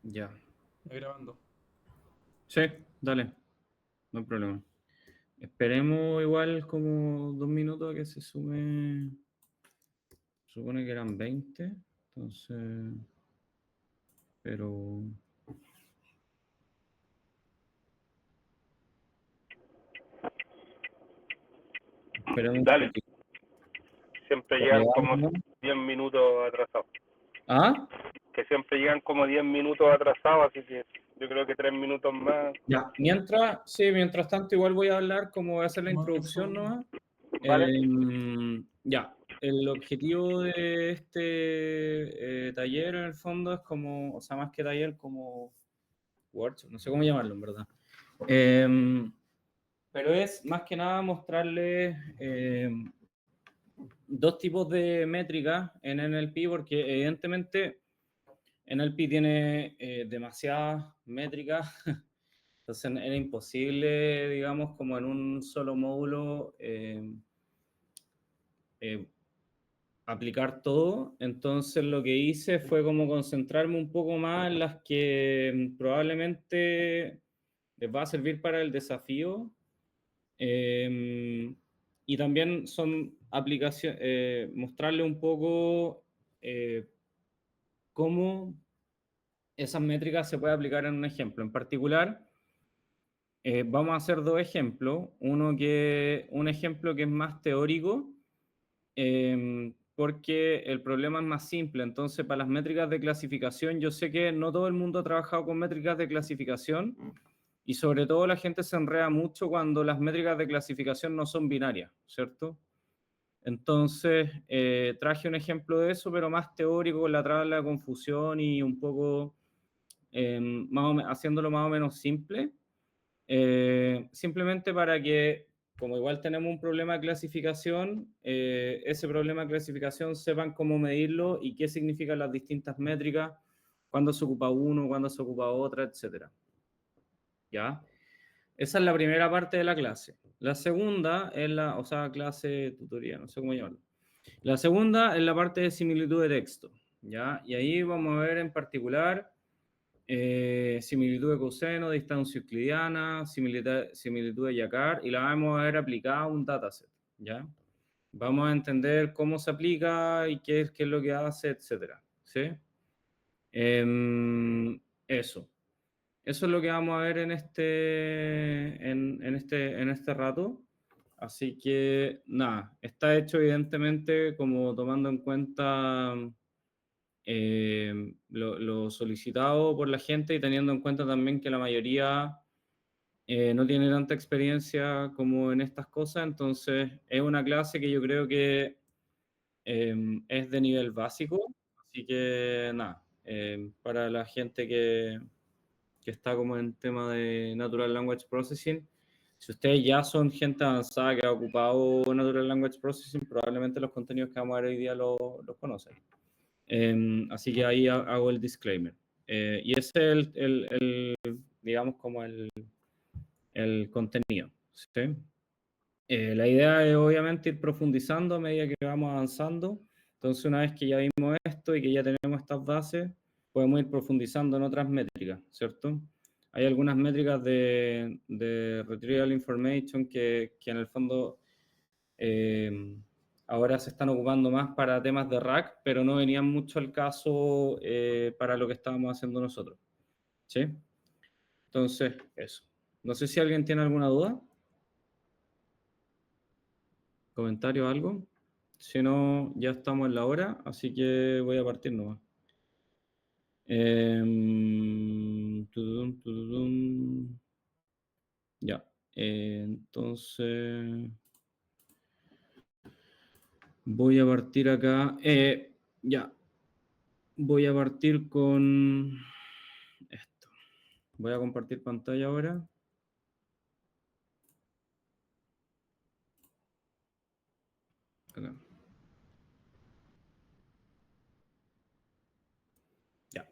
Ya. Estoy grabando. Sí, dale, no hay problema. Esperemos igual como 2 minutos a que se sume. Supone que eran 20, entonces. Pero. Esperemos un Dale, poquito. siempre ¿Ya llegan como llegamos? 10 minutos atrasados. ¿Ah? Que siempre llegan como 10 minutos atrasados, así que yo creo que 3 minutos más. Ya. Mientras tanto, igual voy a hablar, como voy a hacer la ¿Cómo abre introducción su...? nomás. ¿Vale? Ya. El objetivo de este taller, en el fondo, es como, o sea, más que taller, como workshop, no sé cómo llamarlo, en verdad. Pero es más que nada mostrarles dos tipos de métricas en NLP, porque evidentemente NLP tiene demasiadas métricas, entonces era imposible, digamos, como en un solo módulo eh, aplicar todo. Entonces lo que hice fue como concentrarme un poco más en las que probablemente les va a servir para el desafío. Y también son aplicaciones, mostrarle un poco cómo esas métricas se puede aplicar en un ejemplo. En particular, vamos a hacer dos ejemplos. Un ejemplo que es más teórico, porque el problema es más simple. Entonces, para las métricas de clasificación, yo sé que no todo el mundo ha trabajado con métricas de clasificación. Y sobre todo la gente se enreda mucho cuando las métricas de clasificación no son binarias, ¿cierto? Entonces, traje un ejemplo de eso, pero más teórico, con la tabla de confusión y un poco haciéndolo más o menos simple. Simplemente para que, como igual tenemos un problema de clasificación, ese problema de clasificación sepan cómo medirlo y qué significan las distintas métricas, cuándo se ocupa uno, cuándo se ocupa otra, etcétera. ¿Ya? Esa es la primera parte de la clase. La segunda es o sea, clase, tutoría, no sé cómo llamarlo. La segunda es la parte de similitud de texto, ¿ya? Y ahí vamos a ver en particular similitud de coseno, distancia euclidiana, similitud de Jacquard, y la vamos a ver aplicada a un dataset, ¿ya? Vamos a entender cómo se aplica y qué es lo que hace, etcétera, ¿sí? Eso. Eso es lo que vamos a ver en este rato. Así que, nada, está hecho evidentemente como tomando en cuenta lo solicitado por la gente y teniendo en cuenta también que la mayoría no tiene tanta experiencia como en estas cosas. Entonces, es una clase que yo creo que es de nivel básico. Así que, nada, para la gente que está como en tema de Natural Language Processing. Si ustedes ya son gente avanzada que ha ocupado Natural Language Processing, probablemente los contenidos que vamos a ver hoy día los conocen. Así que ahí hago el disclaimer. Y ese es digamos, como el contenido, ¿sí? La idea es obviamente ir profundizando a medida que vamos avanzando. Entonces, una vez que ya vimos esto y que ya tenemos estas bases, podemos ir profundizando en otras métricas, ¿cierto? Hay algunas métricas de Retrieval Information que en el fondo ahora se están ocupando más para temas de RAG, pero no venían mucho al caso para lo que estábamos haciendo nosotros, ¿sí? Entonces, eso. No sé si alguien tiene alguna duda, comentario o algo. Si no, ya estamos en la hora, así que voy a partir nomás. Tudum. Ya, entonces voy a partir acá. Ya, voy a partir con esto. Voy a compartir pantalla ahora. Acá. Ya.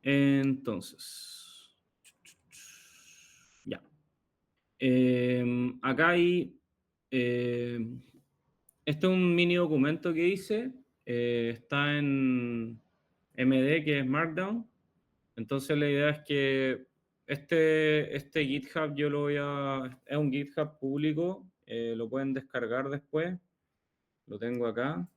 Entonces, ya. Acá hay, este es un mini documento que hice, está MD, que es Markdown. Entonces la idea es que este GitHub yo lo voy a... Es un GitHub público, lo pueden descargar después. Lo tengo acá.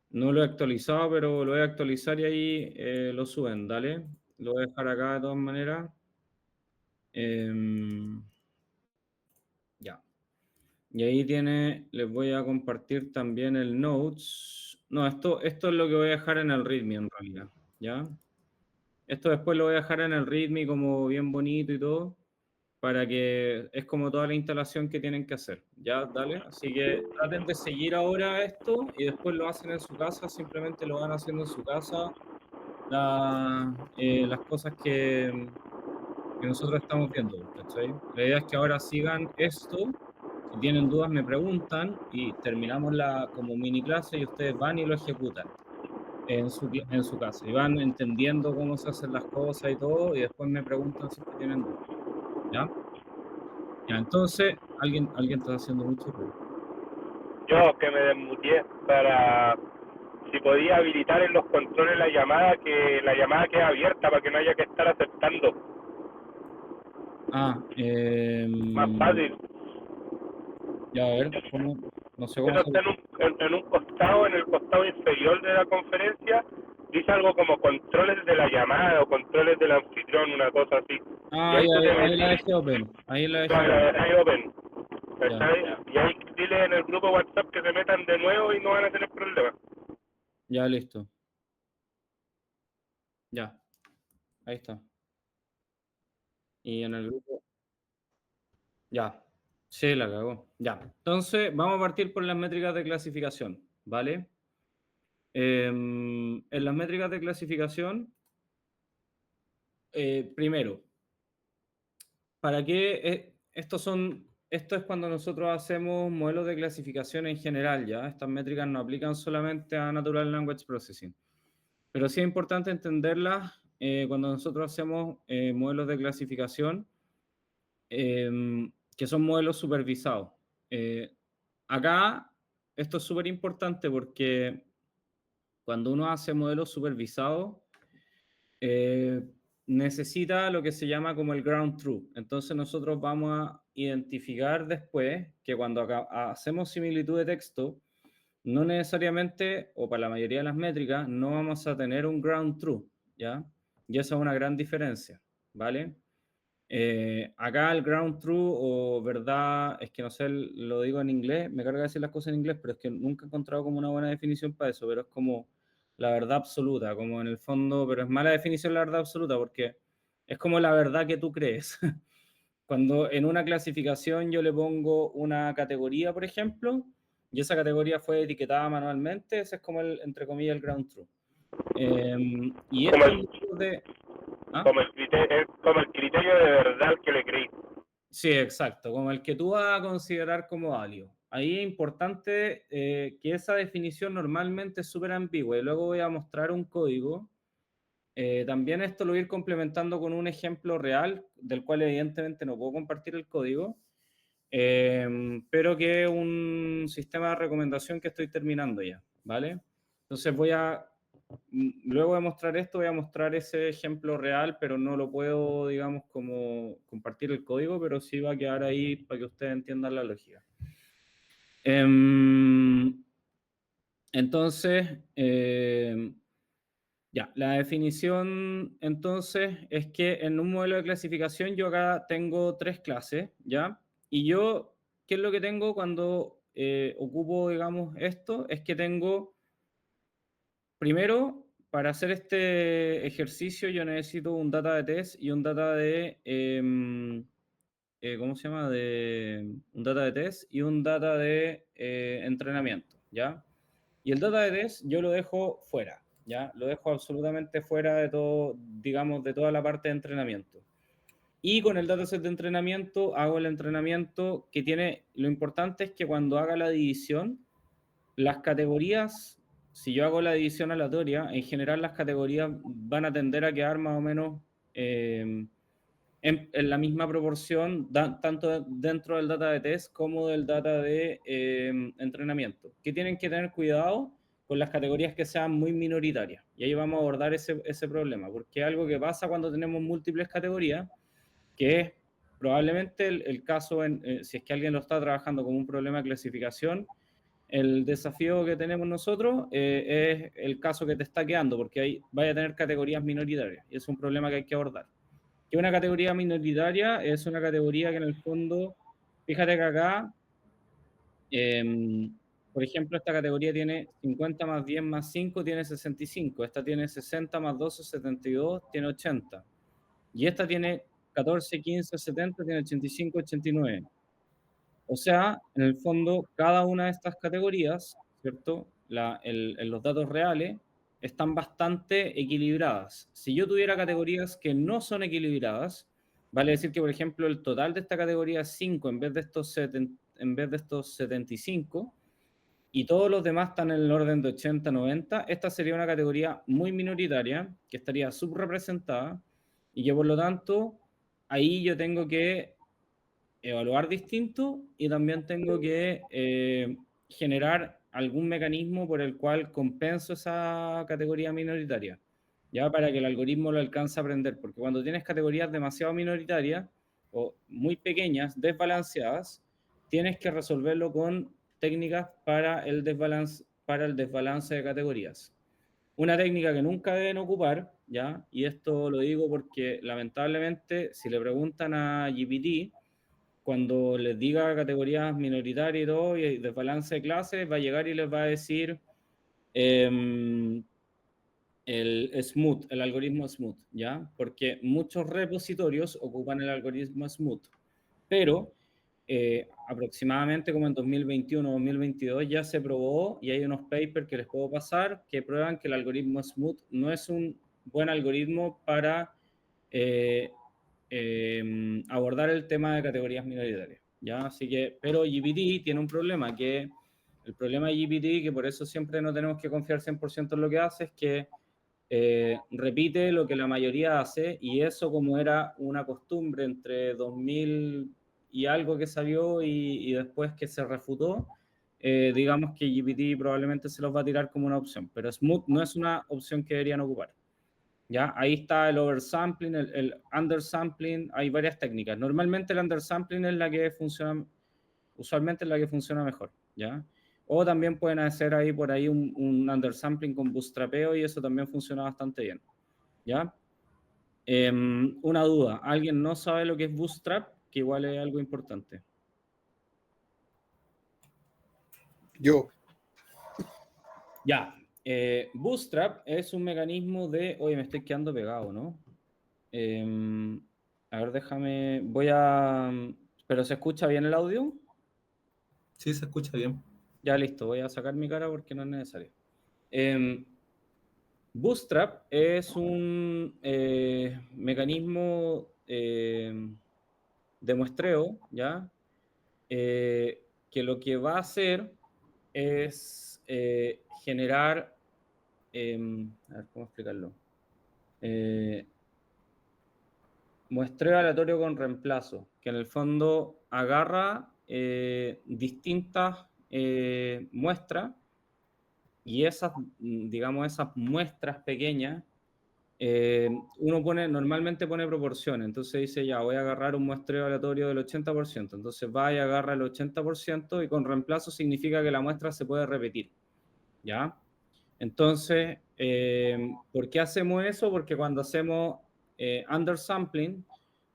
No lo he actualizado, pero lo voy a actualizar y ahí lo suben, dale. Lo voy a dejar acá de todas maneras. Ya. Y ahí les voy a compartir también el Notes. No, esto es lo que voy a dejar en el README en realidad, ¿ya? Esto después lo voy a dejar en el README como bien bonito y todo, para que es como toda la instalación que tienen que hacer, ¿ya? Dale. Así que traten de seguir ahora esto y después lo hacen en su casa, simplemente lo van haciendo en su casa, las cosas que nosotros estamos viendo, ¿cachai? La idea es que ahora sigan esto. Si tienen dudas, me preguntan y terminamos como mini clase y ustedes van y lo ejecutan en su casa y van entendiendo cómo se hacen las cosas y todo y después me preguntan si es que tienen dudas, ¿ya? Ya, entonces, alguien está haciendo mucho ruido. Yo que me desmuteé para si podía habilitar en los controles que la llamada quede abierta para que no haya que estar aceptando. Ah, Más fácil. ya a ver, ¿cómo? No sé cómo Eso se... está en un costado, en el costado inferior de la conferencia, dice algo como controles de la llamada o controles del anfitrión, una cosa así. Y Ah, ahí ya, tú te ahí la metes, dejé open, ahí la dejé claro, open, ahí open, ya, ¿cachai? Y ahí dile en el grupo WhatsApp que se metan de nuevo y no van a tener problemas. ya listo, ya, ahí está. Y en el grupo, ya, sí, la cagó, ya. Entonces, vamos a partir por las métricas de clasificación, ¿vale? En las métricas de clasificación, primero, ¿para qué? Esto es cuando nosotros hacemos modelos de clasificación en general, ¿ya? Estas métricas no aplican solamente a Natural Language Processing. Pero sí es importante entenderlas cuando nosotros hacemos modelos de clasificación, que son modelos supervisados. Eh, Acá, esto es súper importante porque cuando uno hace modelos supervisados, eh, necesita lo que se llama como el ground truth. Entonces nosotros vamos a identificar después que cuando hacemos similitud de texto, no necesariamente, o para la mayoría de las métricas, no vamos a tener un ground truth, ¿ya? Y esa es una gran diferencia, ¿vale? Acá el ground truth o verdad, es que no sé, lo digo en inglés, me carga decir las cosas en inglés, pero es que nunca he encontrado como una buena definición para eso, pero es como la verdad absoluta, como en el fondo, pero es mala definición la verdad absoluta porque es como la verdad que tú crees. Cuando en una clasificación yo le pongo una categoría, por ejemplo, y esa categoría fue etiquetada manualmente, ese es como el, entre comillas, el ground truth. Y Como estos el, modelos de... ¿Ah? como el criterio de verdad que le creí. Sí, exacto, como el que tú vas a considerar como válido. Ahí es importante que esa definición normalmente es súper ambigua y luego voy a mostrar un código. También esto lo voy a ir complementando con un ejemplo real, del cual evidentemente no puedo compartir el código, pero que es un sistema de recomendación que estoy terminando ya, ¿vale? Entonces luego de mostrar esto, voy a mostrar ese ejemplo real, pero no lo puedo, digamos, como compartir el código, pero sí va a quedar ahí para que ustedes entiendan la lógica. Entonces, ya, la definición entonces es que en un modelo de clasificación yo acá tengo tres clases, ¿ya? Y yo, ¿qué es lo que tengo cuando ocupo, digamos, esto? Es que tengo, primero, para hacer este ejercicio yo necesito un data de test y un data de, ¿cómo se llama? Un data de test y un data de entrenamiento, ¿ya? Y el data de test yo lo dejo fuera, ¿ya? Lo dejo absolutamente fuera de todo, digamos, de toda la parte de entrenamiento. Y con el dataset de entrenamiento hago el entrenamiento que tiene, lo importante es que cuando haga la división, las categorías, si yo hago la división aleatoria, en general las categorías van a tender a quedar más o menos en la misma proporción, tanto dentro del data de test como del data de entrenamiento. ¿Qué tienen que tener cuidado? con las categorías que sean muy minoritarias. Y ahí vamos a abordar ese problema, porque es algo que pasa cuando tenemos múltiples categorías, que es probablemente el caso, si es que alguien lo está trabajando como un problema de clasificación, el desafío que tenemos nosotros es el caso que te está quedando, porque ahí vaya a tener categorías minoritarias, y es un problema que hay que abordar. Que una categoría minoritaria es una categoría que en el fondo, fíjate que acá, por ejemplo, esta categoría tiene 50 más 10 más 5, tiene 65. Esta tiene 60 más 12, 72, tiene 80. Y esta tiene 14, 15, 70, tiene 85, 89. O sea, en el fondo, cada una de estas categorías, ¿cierto? En los datos reales están bastante equilibradas. Si yo tuviera categorías que no son equilibradas, vale decir que, por ejemplo, el total de esta categoría es 5 en vez de estos 75, y todos los demás están en el orden de 80, 90, esta sería una categoría muy minoritaria, que estaría subrepresentada, y que por lo tanto, ahí yo tengo que evaluar distinto y también tengo que generar algún mecanismo por el cual compenso esa categoría minoritaria, ya para que el algoritmo lo alcance a aprender, porque cuando tienes categorías demasiado minoritarias o muy pequeñas, desbalanceadas, tienes que resolverlo con técnicas para el desbalance de categorías. Una técnica que nunca deben ocupar, ¿ya? Y esto lo digo porque lamentablemente si le preguntan a GPT, cuando les diga categorías minoritarias y todo, y desbalance de clases, va a llegar y les va a decir el Smooth, el algoritmo Smooth, ¿ya? Porque muchos repositorios ocupan el algoritmo Smooth, pero aproximadamente como en 2021 o 2022 ya se probó y hay unos papers que les puedo pasar que prueban que el algoritmo Smooth no es un buen algoritmo para abordar el tema de categorías minoritarias, ¿ya? Así que, pero GPT tiene un problema, que el problema de GPT, que por eso siempre no tenemos que confiar 100% en lo que hace, es que repite lo que la mayoría hace, y eso, como era una costumbre entre 2000 y algo que salió y después que se refutó, digamos que GPT probablemente se los va a tirar como una opción, pero Smooth no es una opción que deberían ocupar. ¿Ya? Ahí está el oversampling, el undersampling, hay varias técnicas. Normalmente el undersampling es la que funciona, usualmente es la que funciona mejor, ¿ya? O también pueden hacer ahí por ahí un undersampling con bootstrapeo y eso también funciona bastante bien, ¿ya? Una duda, ¿alguien no sabe lo que es bootstrap? Que igual es algo importante. Yo. Ya, bootstrap es un mecanismo de... Oye, me estoy quedando pegado, ¿no? A ver, déjame... ¿Pero se escucha bien el audio? Sí, se escucha bien. Ya, listo, voy a sacar mi cara porque no es necesario. Bootstrap es un mecanismo de muestreo, ¿ya? Que lo que va a hacer es generar... a ver, ¿cómo explicarlo? Muestreo aleatorio con reemplazo, que en el fondo agarra distintas muestras, y esas, digamos, esas muestras pequeñas, normalmente pone proporciones, entonces dice, ya, voy a agarrar un muestreo aleatorio del 80%, entonces va y agarra el 80% y con reemplazo significa que la muestra se puede repetir, ¿ya? Entonces, ¿por qué hacemos eso? Porque cuando hacemos undersampling,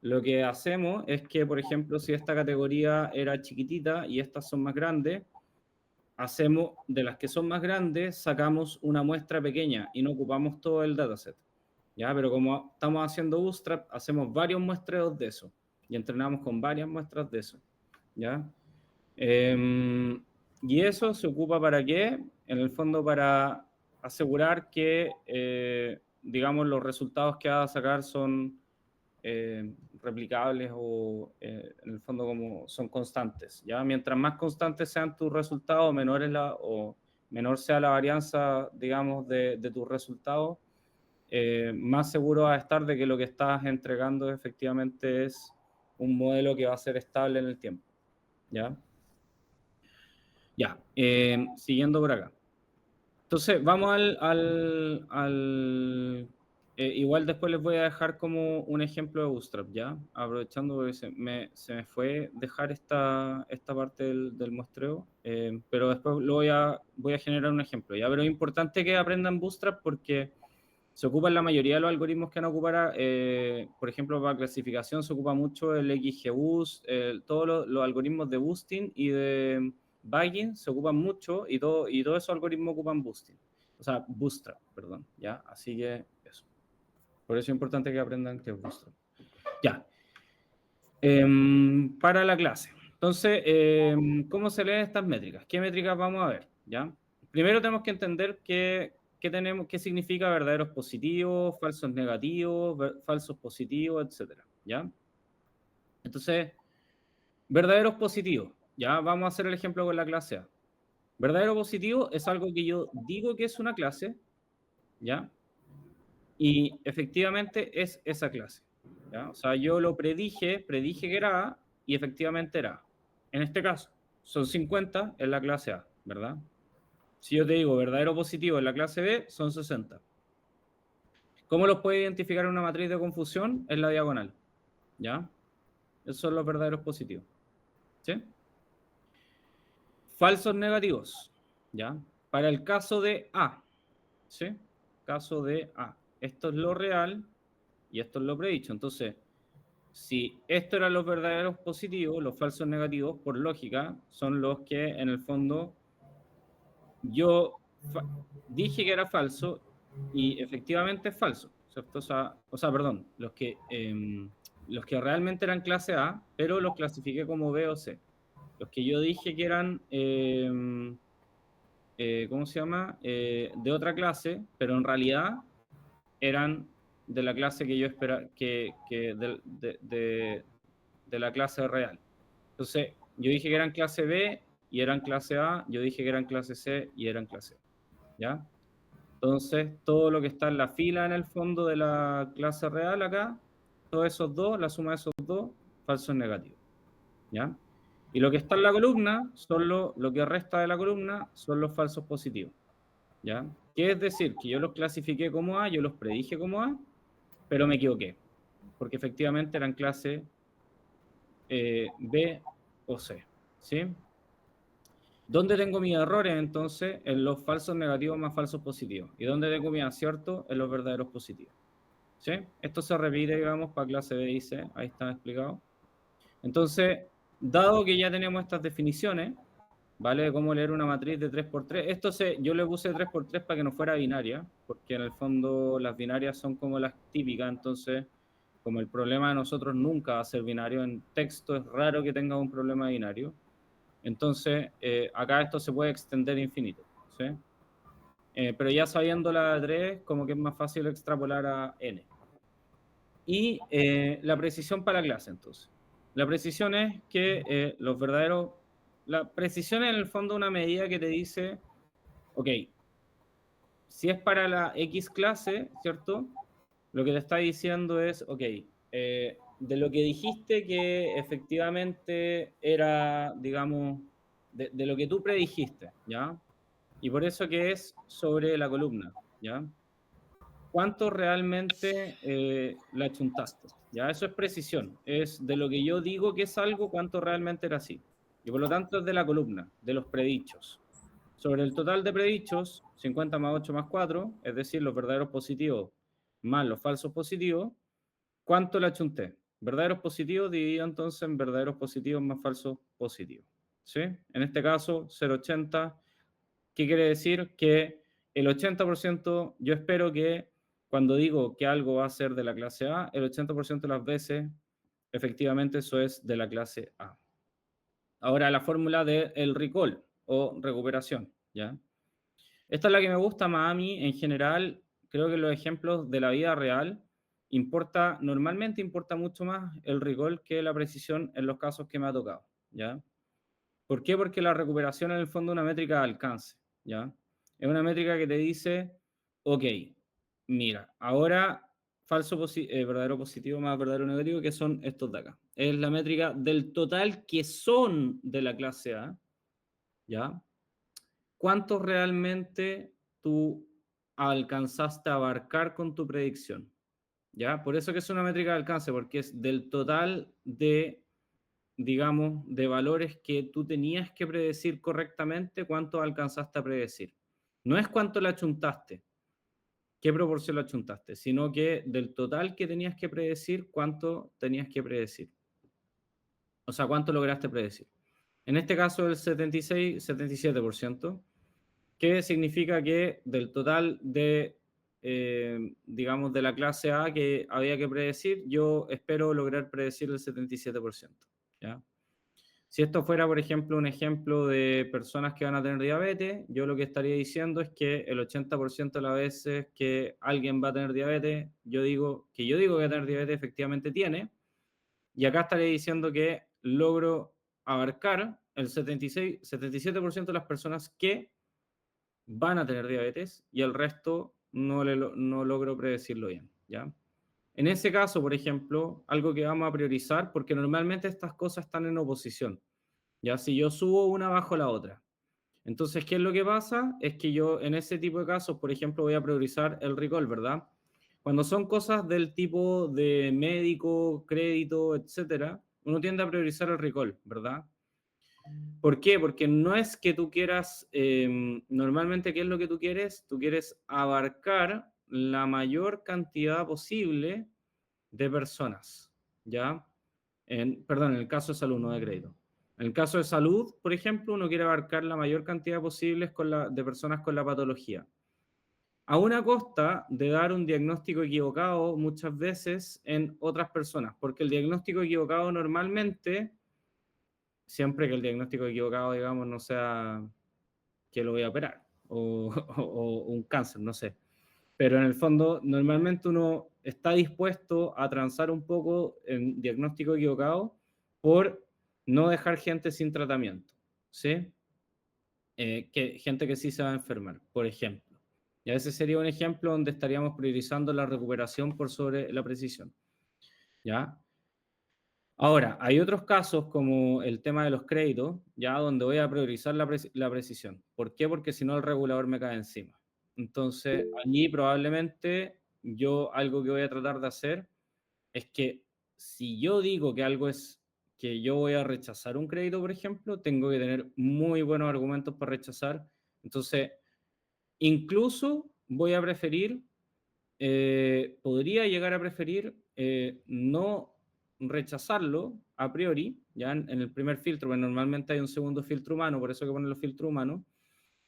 lo que hacemos es que, por ejemplo, si esta categoría era chiquitita y estas son más grandes, hacemos, de las que son más grandes, sacamos una muestra pequeña y no ocupamos todo el dataset, ¿ya? Pero como estamos haciendo Bootstrap, hacemos varios muestreos de eso y entrenamos con varias muestras de eso, ¿ya? Y eso se ocupa ¿para qué? En el fondo para asegurar que, digamos, los resultados que va a sacar son replicables o, en el fondo, como son constantes, ¿ya? Mientras más constantes sean tus resultados, menor sea la varianza, digamos, de tus resultados, más seguro vas a estar de que lo que estás entregando efectivamente es un modelo que va a ser estable en el tiempo, ¿ya? Ya, siguiendo por acá. Entonces, vamos igual después les voy a dejar como un ejemplo de Bootstrap, ¿ya? Aprovechando porque se me fue dejar esta parte del muestreo, pero después voy a generar un ejemplo, ¿ya? Pero es importante que aprendan Bootstrap porque se ocupan la mayoría de los algoritmos que van a ocupar, por ejemplo, para clasificación se ocupa mucho el XGBoost, todos los algoritmos de boosting y de bagging se ocupan mucho y todos esos algoritmos ocupan boosting, o sea, Bootstrap, perdón, ¿ya? Así que eso. Por eso es importante que aprendan que es Bootstrap. Ya. Para la clase. Entonces, ¿cómo se leen estas métricas? ¿Qué métricas vamos a ver? ¿Ya? Primero tenemos que entender qué significa verdaderos positivos, falsos negativos, falsos positivos, etc. ¿Ya? Entonces, verdaderos positivos. Ya vamos a hacer el ejemplo con la clase A. Verdadero positivo es algo que yo digo que es una clase, ¿ya? Y efectivamente es esa clase, ¿ya? O sea, yo lo predije que era A y efectivamente era A. En este caso, son 50 en la clase A, ¿verdad? Si yo te digo verdadero positivo en la clase B, son 60. ¿Cómo los puede identificar en una matriz de confusión? En la diagonal, ¿ya? Esos son los verdaderos positivos, ¿sí? Falsos negativos, ¿ya? Para el caso de A, ¿sí? Caso de A. Esto es lo real y esto es lo predicho. Entonces, si estos eran los verdaderos positivos, los falsos negativos, por lógica, son los que en el fondo yo dije que era falso y efectivamente es falso, ¿cierto? O sea, perdón, los que realmente eran clase A, pero los clasifiqué como B o C. Los que yo dije que eran, ¿cómo se llama? De otra clase, pero en realidad eran de la clase que yo esperaba, de la clase real. Entonces, yo dije que eran clase B y eran clase A, yo dije que eran clase C y eran clase A, ¿ya? Entonces, todo lo que está en la fila en el fondo de la clase real acá, todos esos dos, la suma de esos dos, falsos negativos, ¿ya? Y lo que está en la columna, son lo que resta de la columna, son los falsos positivos, ¿ya? Que es decir, que yo los clasifiqué como A, yo los predije como A, pero me equivoqué, porque efectivamente eran clase B o C, ¿sí? ¿Dónde tengo mis errores entonces? En los falsos negativos más falsos positivos. ¿Y dónde tengo mis aciertos? En los verdaderos positivos, ¿sí? Esto se repite, digamos, para clase B y C, ahí está explicado. Entonces, dado que ya tenemos estas definiciones, ¿vale? De cómo leer una matriz de 3x3. Yo le puse 3x3 para que no fuera binaria, porque en el fondo las binarias son como las típicas, entonces, como el problema de nosotros nunca va a ser binario, en texto es raro que tenga un problema binario, entonces acá esto se puede extender infinito, ¿sí? Pero ya sabiendo la 3, como que es más fácil extrapolar a n. Y la precisión para la clase, entonces. La precisión es que los verdaderos... La precisión es en el fondo una medida que te dice, ok, si es para la X clase, ¿cierto? Lo que te está diciendo es, ok, de lo que dijiste que efectivamente era, digamos, de lo que tú predijiste, ¿ya? Y por eso que es sobre la columna, ¿ya? ¿Cuánto realmente la chuntaste? ¿Ya? Eso es precisión. Es de lo que yo digo que es algo, cuánto realmente era así. Y por lo tanto es de la columna, de los predichos. Sobre el total de predichos, 50 más 8 más 4, es decir, los verdaderos positivos más los falsos positivos, ¿cuánto la chunté? Verdaderos positivos dividido entonces en verdaderos positivos más falsos positivos, ¿sí? En este caso, 0,80. ¿Qué quiere decir? Que el 80%, yo espero que cuando digo que algo va a ser de la clase A, el 80% de las veces, efectivamente, eso es de la clase A. Ahora, la fórmula del recall o recuperación, ¿ya? Esta es la que me gusta más a mí. En general, creo que los ejemplos de la vida real normalmente importa mucho más el recall que la precisión en los casos que me ha tocado, ¿ya? ¿Por qué? Porque la recuperación en el fondo es una métrica de alcance, ¿ya? Es una métrica que te dice, ok, mira, ahora verdadero positivo más verdadero negativo, que son estos de acá. Es la métrica del total que son de la clase A, ¿ya? ¿Cuántos realmente tú alcanzaste a abarcar con tu predicción. ¿Ya? Por eso que es una métrica de alcance, porque es del total de, digamos, de valores que tú tenías que predecir correctamente, cuánto alcanzaste a predecir. No es cuánto le achuntaste, qué proporción le achuntaste, sino que del total que tenías que predecir, cuánto tenías que predecir. O sea, cuánto lograste predecir. En este caso, el 76, 77%, que significa que del total de, digamos, de la clase A que había que predecir, yo espero lograr predecir el 77%. ¿Ya? Si esto fuera, por ejemplo, un ejemplo de personas que van a tener diabetes, yo lo que estaría diciendo es que el 80% de las veces que alguien va a tener diabetes, yo digo que va a tener diabetes, efectivamente tiene, y acá estaría diciendo que logro abarcar el 76, 77% de las personas que van a tener diabetes y el resto no logro predecirlo bien, ¿ya? En ese caso, por ejemplo, algo que vamos a priorizar, porque normalmente estas cosas están en oposición, ¿ya? Si yo subo una bajo la otra. Entonces, ¿qué es lo que pasa? Es que yo en ese tipo de casos, por ejemplo, voy a priorizar el recall, ¿verdad? Cuando son cosas del tipo de médico, crédito, etcétera, uno tiende a priorizar el recall, ¿verdad? ¿Por qué? Porque no es que tú quieras, normalmente, ¿qué es lo que tú quieres? Tú quieres abarcar la mayor cantidad posible de personas, ¿ya? Perdón, en el caso de salud, no de crédito. En el caso de salud, por ejemplo, uno quiere abarcar la mayor cantidad posible de personas con la patología. A una costa de dar un diagnóstico equivocado muchas veces en otras personas, porque el diagnóstico equivocado normalmente, siempre que el diagnóstico equivocado, digamos, no sea que lo voy a operar o un cáncer, no sé. Pero en el fondo, normalmente uno está dispuesto a transar un poco en diagnóstico equivocado por no dejar gente sin tratamiento, ¿sí? Gente que sí se va a enfermar, por ejemplo. Y ese sería un ejemplo donde estaríamos priorizando la recuperación por sobre la precisión, ¿ya? Ahora, hay otros casos como el tema de los créditos, ya donde voy a priorizar la precisión. ¿Por qué? Porque si no el regulador me cae encima. Entonces, allí probablemente yo algo que voy a tratar de hacer es que si yo digo que algo es que yo voy a rechazar un crédito, por ejemplo, tengo que tener muy buenos argumentos para rechazar. Entonces, incluso voy a preferir, podría llegar a preferir no rechazarlo a priori, ya en el primer filtro, pero normalmente hay un segundo filtro humano, por eso hay que poner los filtros humanos,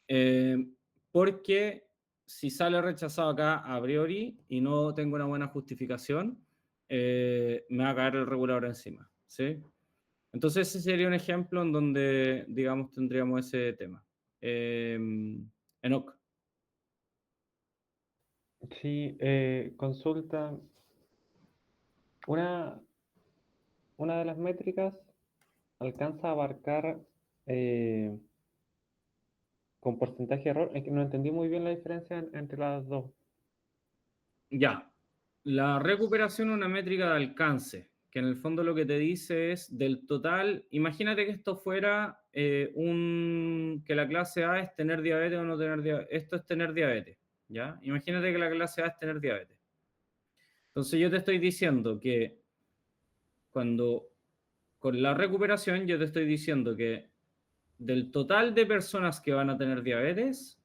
eh, porque si sale rechazado acá a priori y no tengo una buena justificación, me va a caer el regulador encima, ¿sí? Entonces ese sería un ejemplo en donde, digamos, tendríamos ese tema. Enoch. Sí, consulta. Una, una de las métricas alcanza a abarcar eh, con porcentaje de error. Es que no entendí muy bien la diferencia entre las dos. Ya. La recuperación es una métrica de alcance, que en el fondo lo que te dice es del total. Imagínate que esto fuera que la clase A es tener diabetes o no tener diabetes. Esto es tener diabetes, ¿ya? Imagínate que la clase A es tener diabetes. Entonces yo te estoy diciendo que con la recuperación, yo te estoy diciendo que del total de personas que van a tener diabetes,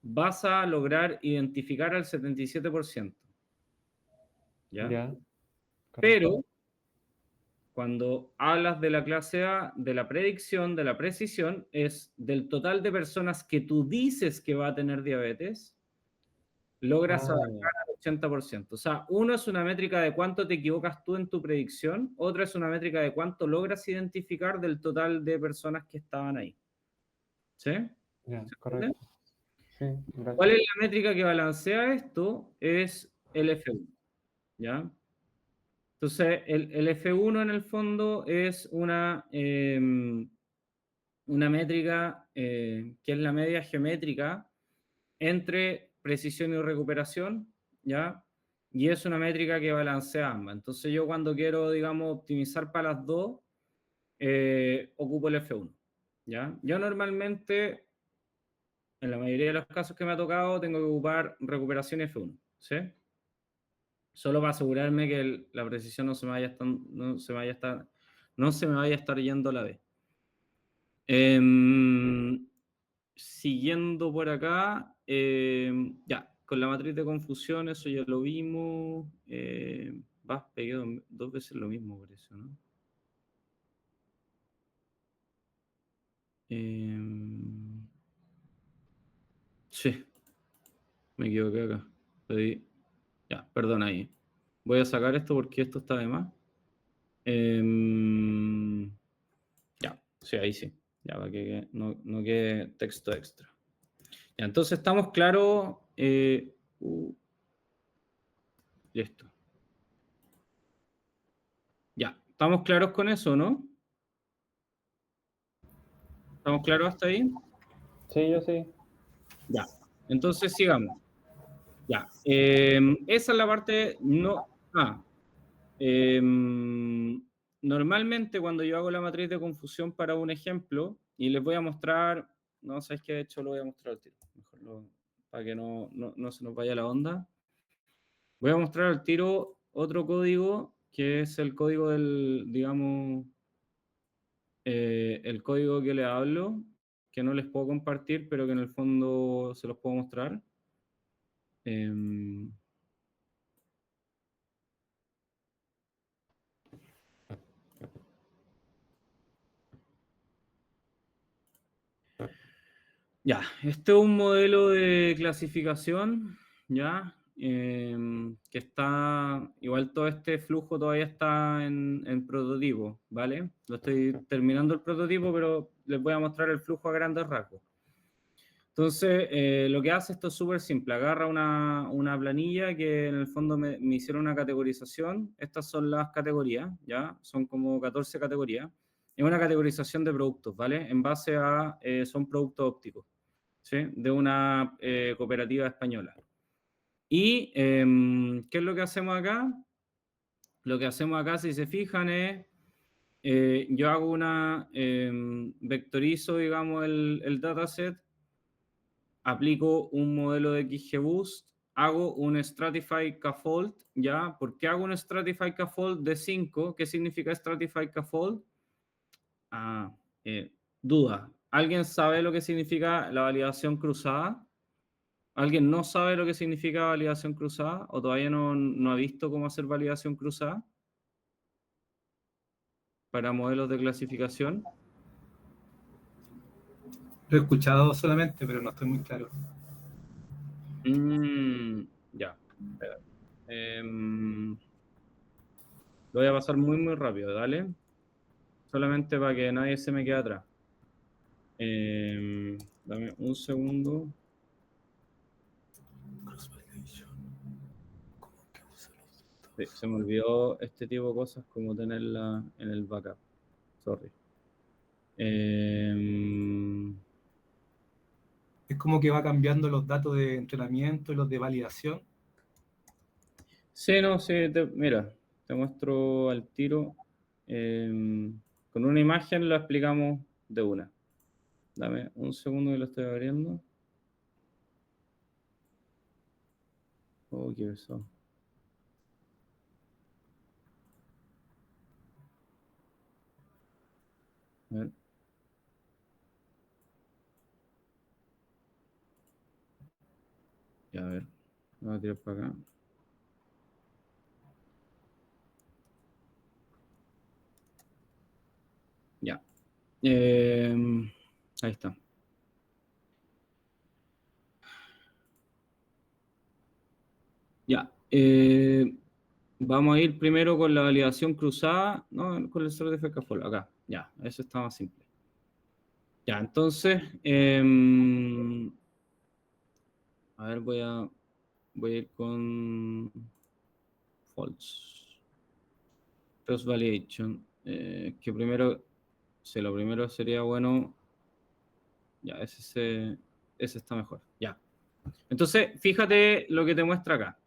vas a lograr identificar al 77%, ¿ya? Ya, correcto. Pero cuando hablas de la clase A, de la predicción, de la precisión, es del total de personas que tú dices que va a tener diabetes, logras Ah, abarcar al 80%. O sea, uno es una métrica de cuánto te equivocas tú en tu predicción, otra es una métrica de cuánto logras identificar del total de personas que estaban ahí. ¿Sí? ya, ¿Se entiende? correcto. Sí, ¿Cuál es gracias. la métrica que balancea esto? Es el F1, ¿ya? Entonces, el F1 en el fondo es una métrica que es la media geométrica entre precisión y recuperación, ¿ya? Y es una métrica que balancea ambas. Entonces, yo cuando quiero, digamos, optimizar para las dos, ocupo el F1, ¿ya? Yo normalmente En la mayoría de los casos que me ha tocado, tengo que ocupar recuperación F1, ¿sí? Solo para asegurarme que la precisión no se me vaya a estar yendo a la B. Siguiendo por acá, ya, con la matriz de confusión, eso ya lo vimos. Pegué dos veces lo mismo por eso, ¿no? Sí, me equivoqué acá. Ya, perdón ahí. Voy a sacar esto porque esto está de más. Ya, sí, ahí sí. Ya, para que no quede texto extra. Ya, entonces estamos claros. Listo. Ya, estamos claros con eso, ¿no? ¿Estamos claros hasta ahí? Sí, yo sí. Ya, entonces sigamos. Ya, esa es la parte no. Normalmente cuando yo hago la matriz de confusión para un ejemplo, y les voy a mostrar, no, ¿sabes qué? De hecho lo voy a mostrar al tiro, mejor para que no se nos vaya la onda. Voy a mostrar al tiro otro código, que es el código del, digamos, el código que le hablo, que no les puedo compartir, pero que en el fondo se los puedo mostrar. Ya, este es un modelo de clasificación, ya, que está, igual todo este flujo todavía está en prototipo, ¿vale? Lo estoy terminando el prototipo, pero les voy a mostrar el flujo a grandes rasgos. Entonces, lo que hace esto es súper simple, agarra una planilla que en el fondo me hicieron una categorización, estas son las categorías, ¿ya? Son como 14 categorías, es una categorización de productos, ¿vale? En base a, son productos ópticos. ¿Sí? De una cooperativa española. ¿Y qué es lo que hacemos acá? Lo que hacemos acá, si se fijan, es yo hago vectorizo, digamos, el dataset, aplico un modelo de XGBoost, hago un Stratified K-fold, ¿ya? ¿Por qué hago un Stratified K-fold de 5? ¿Qué significa Stratified K-fold? Duda. ¿Alguien sabe lo que significa la validación cruzada? ¿Alguien no sabe lo que significa validación cruzada o todavía no ha visto cómo hacer validación cruzada para modelos de clasificación? Lo he escuchado solamente, pero no estoy muy claro. Ya. Lo voy a pasar muy, muy rápido, ¿dale? Solamente para que nadie se me quede atrás. Dame un segundo. Sí, se me olvidó este tipo de cosas como tenerla en el backup. Sorry. Es como que va cambiando los datos de entrenamiento y los de validación. Sí, no, sí, mira, te muestro al tiro. Con una imagen lo explicamos de una. Dame un segundo que lo estoy abriendo. Oh, qué eso. A ver. Ya, a ver. Voy a tirar para acá. Ya. Ahí está. Ya. Vamos a ir primero con la validación cruzada. No, con el Stratified K-fold. Acá. Ya, eso está más simple. Ya, entonces. A ver, voy a ir con false. Cross validation. Que primero. Sí, lo primero sería bueno. Ya, ese está mejor. Ya. Entonces, fíjate lo que te muestra acá.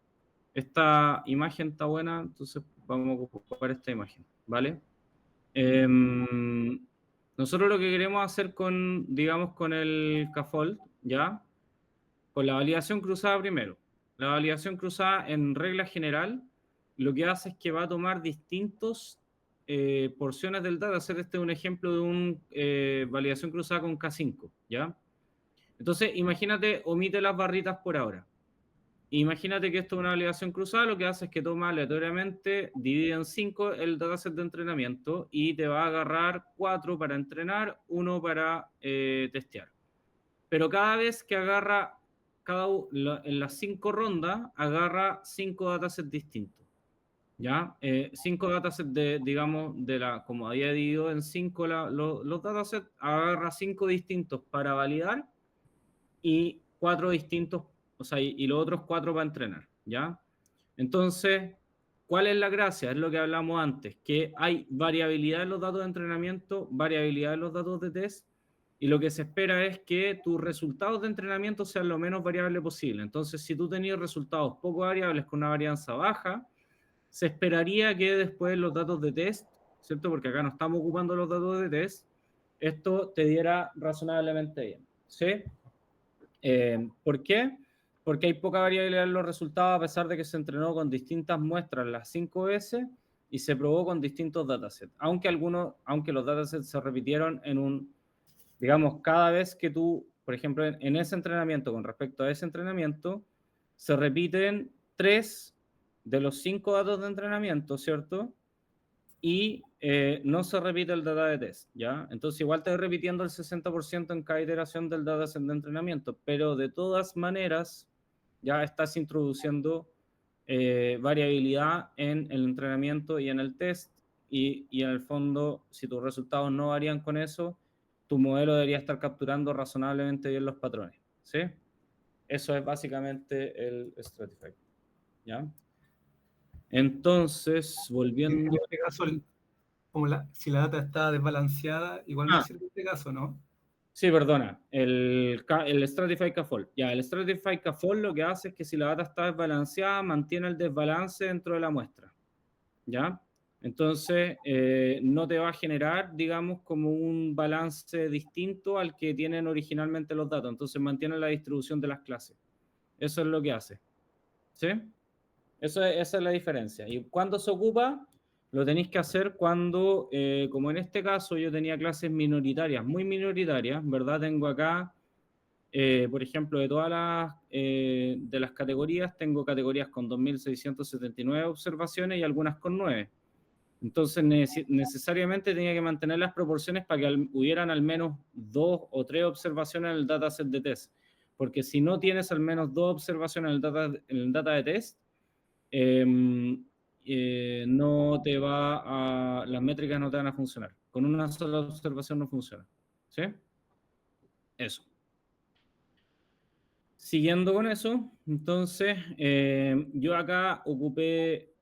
Esta imagen está buena, entonces vamos a ocupar esta imagen, ¿vale? Nosotros lo que queremos hacer con, digamos, con el K-fold ¿ya? Con la validación cruzada primero. La validación cruzada, en regla general, lo que hace es que va a tomar distintos porciones del dataset. Este es un ejemplo de una validación cruzada con K5, ¿ya? Entonces, imagínate, omite las barritas por ahora. Imagínate que esto es una validación cruzada, lo que hace es que toma aleatoriamente, divide en 5 el dataset de entrenamiento y te va a agarrar 4 para entrenar, 1 para testear. Pero cada vez que agarra, en las 5 rondas, agarra 5 datasets distintos. ¿Ya? 5 datasets digamos, como había dividido en 5 los datasets, agarra 5 distintos para validar y 4 distintos, o sea, y los otros 4 para entrenar, ¿ya? Entonces, ¿cuál es la gracia? Es lo que hablamos antes, que hay variabilidad en los datos de entrenamiento, variabilidad en los datos de test, y lo que se espera es que tus resultados de entrenamiento sean lo menos variable posible. Entonces, si tú tenías resultados poco variables con una varianza baja, se esperaría que después los datos de test, ¿cierto? Porque acá no estamos ocupando los datos de test, esto te diera razonablemente bien, ¿sí? ¿Por qué? Porque hay poca variabilidad en los resultados a pesar de que se entrenó con distintas muestras las 5 veces y se probó con distintos datasets. Aunque los datasets se repitieron digamos, cada vez que tú, por ejemplo, en ese entrenamiento, con respecto a ese entrenamiento, se repiten 3 de los 5 datos de entrenamiento, ¿cierto? Y no se repite el data de test, ¿ya? Entonces igual te voy repitiendo el 60% en cada iteración del dataset de entrenamiento, pero de todas maneras ya estás introduciendo variabilidad en el entrenamiento y en el test, y en el fondo, si tus resultados no varían con eso, tu modelo debería estar capturando razonablemente bien los patrones, ¿sí? Eso es básicamente el Stratify, ¿ya? Entonces, En volviendo... este caso, si la data está desbalanceada, igual me sirve este caso, ¿no? Sí, perdona, el Stratify K-Fold. Ya, el Stratify K-Fold lo que hace es que si la data está desbalanceada, mantiene el desbalance dentro de la muestra, ¿ya? Entonces, no te va a generar, digamos, como un balance distinto al que tienen originalmente los datos. Entonces, mantiene la distribución de las clases. Eso es lo que hace, ¿sí? Esa es la diferencia. ¿Y cuándo se ocupa? Lo tenéis que hacer cuando, como en este caso, yo tenía clases minoritarias, muy minoritarias, ¿verdad? Tengo acá, por ejemplo, de las categorías, tengo categorías con 2.679 observaciones y algunas con 9. Entonces, necesariamente tenía que mantener las proporciones para que hubieran al menos 2 o 3 observaciones en el dataset de test. Porque si no tienes al menos 2 observaciones en el data de test, las métricas no te van a funcionar. Con una sola observación no funciona. ¿Sí? Eso. Siguiendo con eso, entonces, yo acá ocupé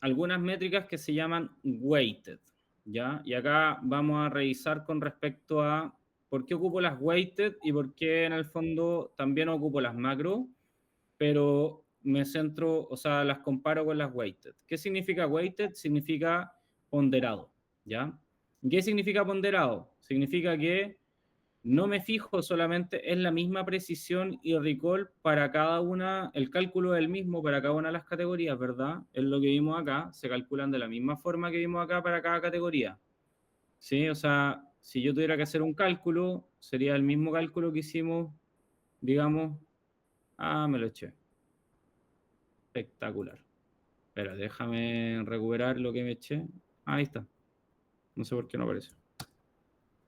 algunas métricas que se llaman weighted, ¿ya? Y acá vamos a revisar con respecto a por qué ocupo las weighted y por qué en el fondo también ocupo las macro, pero me centro, o sea, las comparo con las weighted. ¿Qué significa weighted? Significa ponderado, ¿ya? ¿Qué significa ponderado? Significa que no me fijo solamente en la misma precisión y recall para cada una, el cálculo es el mismo para cada una de las categorías, ¿verdad? Es lo que vimos acá, se calculan de la misma forma que vimos acá para cada categoría, ¿sí? O sea, si yo tuviera que hacer un cálculo, sería el mismo cálculo que hicimos, digamos, me lo eché. Espectacular. Espera, déjame recuperar lo que me eché. Ahí está. No sé por qué no aparece.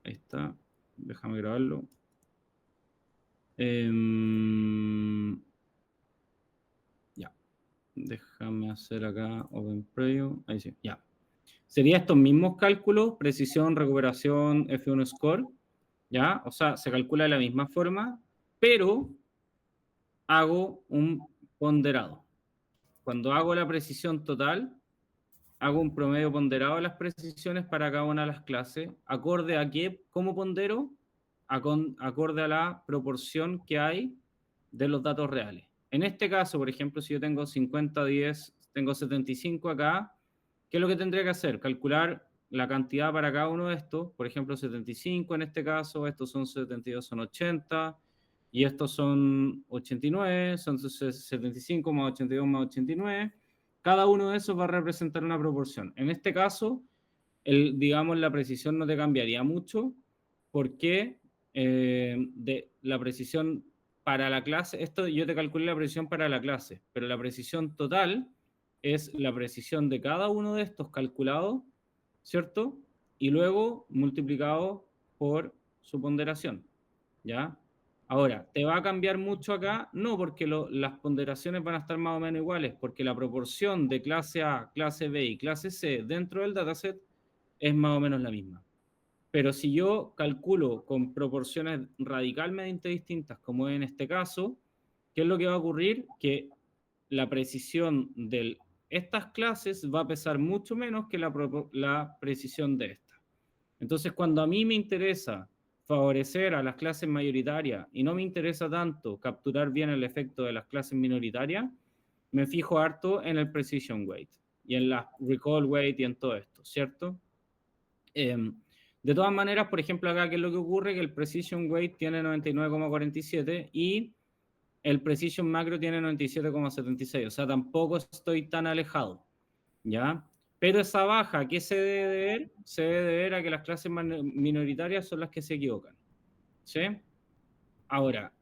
Ahí está. Déjame grabarlo. Ya. Déjame hacer acá Open Preview. Ahí sí. Ya. Sería estos mismos cálculos, precisión, recuperación, F1 score. ¿Ya? O sea, se calcula de la misma forma, pero hago un ponderado. Cuando hago la precisión total, hago un promedio ponderado de las precisiones para cada una de las clases, acorde a qué, ¿cómo pondero? Acorde a la proporción que hay de los datos reales. En este caso, por ejemplo, si yo tengo 50, 10, tengo 75 acá, ¿qué es lo que tendría que hacer? Calcular la cantidad para cada uno de estos, por ejemplo, 75 en este caso, estos son 72, son 80, y estos son 89, son 75 más 82 más 89. Cada uno de esos va a representar una proporción. En este caso, digamos, la precisión no te cambiaría mucho, porque de la precisión para la clase, esto yo te calculé la precisión para la clase, pero la precisión total es la precisión de cada uno de estos calculado, ¿cierto? Y luego multiplicado por su ponderación, ¿ya? Ahora, ¿te va a cambiar mucho acá? No, porque las ponderaciones van a estar más o menos iguales, porque la proporción de clase A, clase B y clase C dentro del dataset es más o menos la misma. Pero si yo calculo con proporciones radicalmente distintas, como en este caso, ¿qué es lo que va a ocurrir? Que la precisión de estas clases va a pesar mucho menos que la precisión de esta. Entonces, cuando a mí me interesa favorecer a las clases mayoritarias y no me interesa tanto capturar bien el efecto de las clases minoritarias, me fijo harto en el precision weight y en la recall weight y en todo esto, ¿cierto? De todas maneras, por ejemplo, acá, ¿qué es lo que ocurre? Que el precision weight tiene 99,47 y el precision macro tiene 97,76, o sea, tampoco estoy tan alejado, ¿ya? Pero esa baja, ¿a qué se debe deber? Se debe deber a que las clases minoritarias son las que se equivocan, ¿sí? Ahora,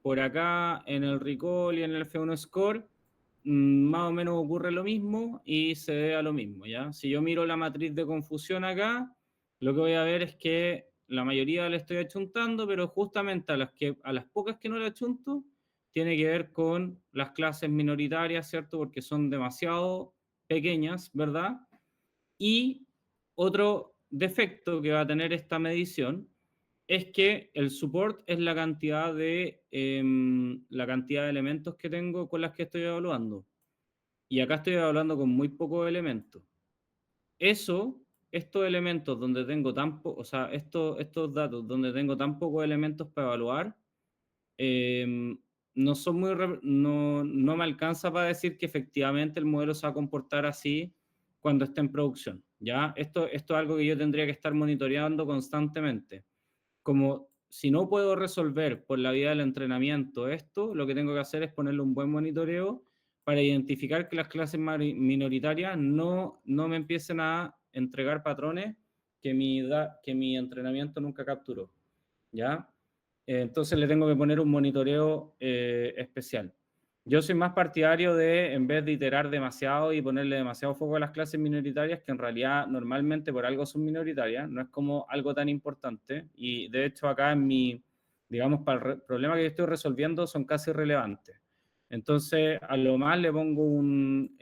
por acá en el recall y en el F1 score, más o menos ocurre lo mismo y se debe a lo mismo, ¿ya? Si yo miro la matriz de confusión acá, lo que voy a ver es que la mayoría le estoy achuntando, pero justamente a las pocas que no le achunto, tiene que ver con las clases minoritarias, ¿cierto? Porque son demasiado pequeñas, ¿verdad? Y otro defecto que va a tener esta medición es que el support es la cantidad de elementos que tengo con las que estoy evaluando. Y acá estoy evaluando con muy pocos elementos. Estos elementos donde tengo tan o sea, estos datos donde tengo tan pocos elementos para evaluar, no son muy, no me alcanza para decir que efectivamente el modelo se va a comportar así cuando esté en producción, ¿ya? Esto es algo que yo tendría que estar monitoreando constantemente. Como si no puedo resolver por la vía del entrenamiento esto, lo que tengo que hacer es ponerle un buen monitoreo para identificar que las clases minoritarias no me empiecen a entregar patrones que mi entrenamiento nunca capturó, ¿ya? Entonces le tengo que poner un monitoreo especial. Yo soy más partidario de, en vez de iterar demasiado y ponerle demasiado foco a las clases minoritarias, que en realidad normalmente por algo son minoritarias, no es como algo tan importante, y de hecho acá en digamos, para el problema que yo estoy resolviendo son casi irrelevantes. Entonces, a lo más le pongo un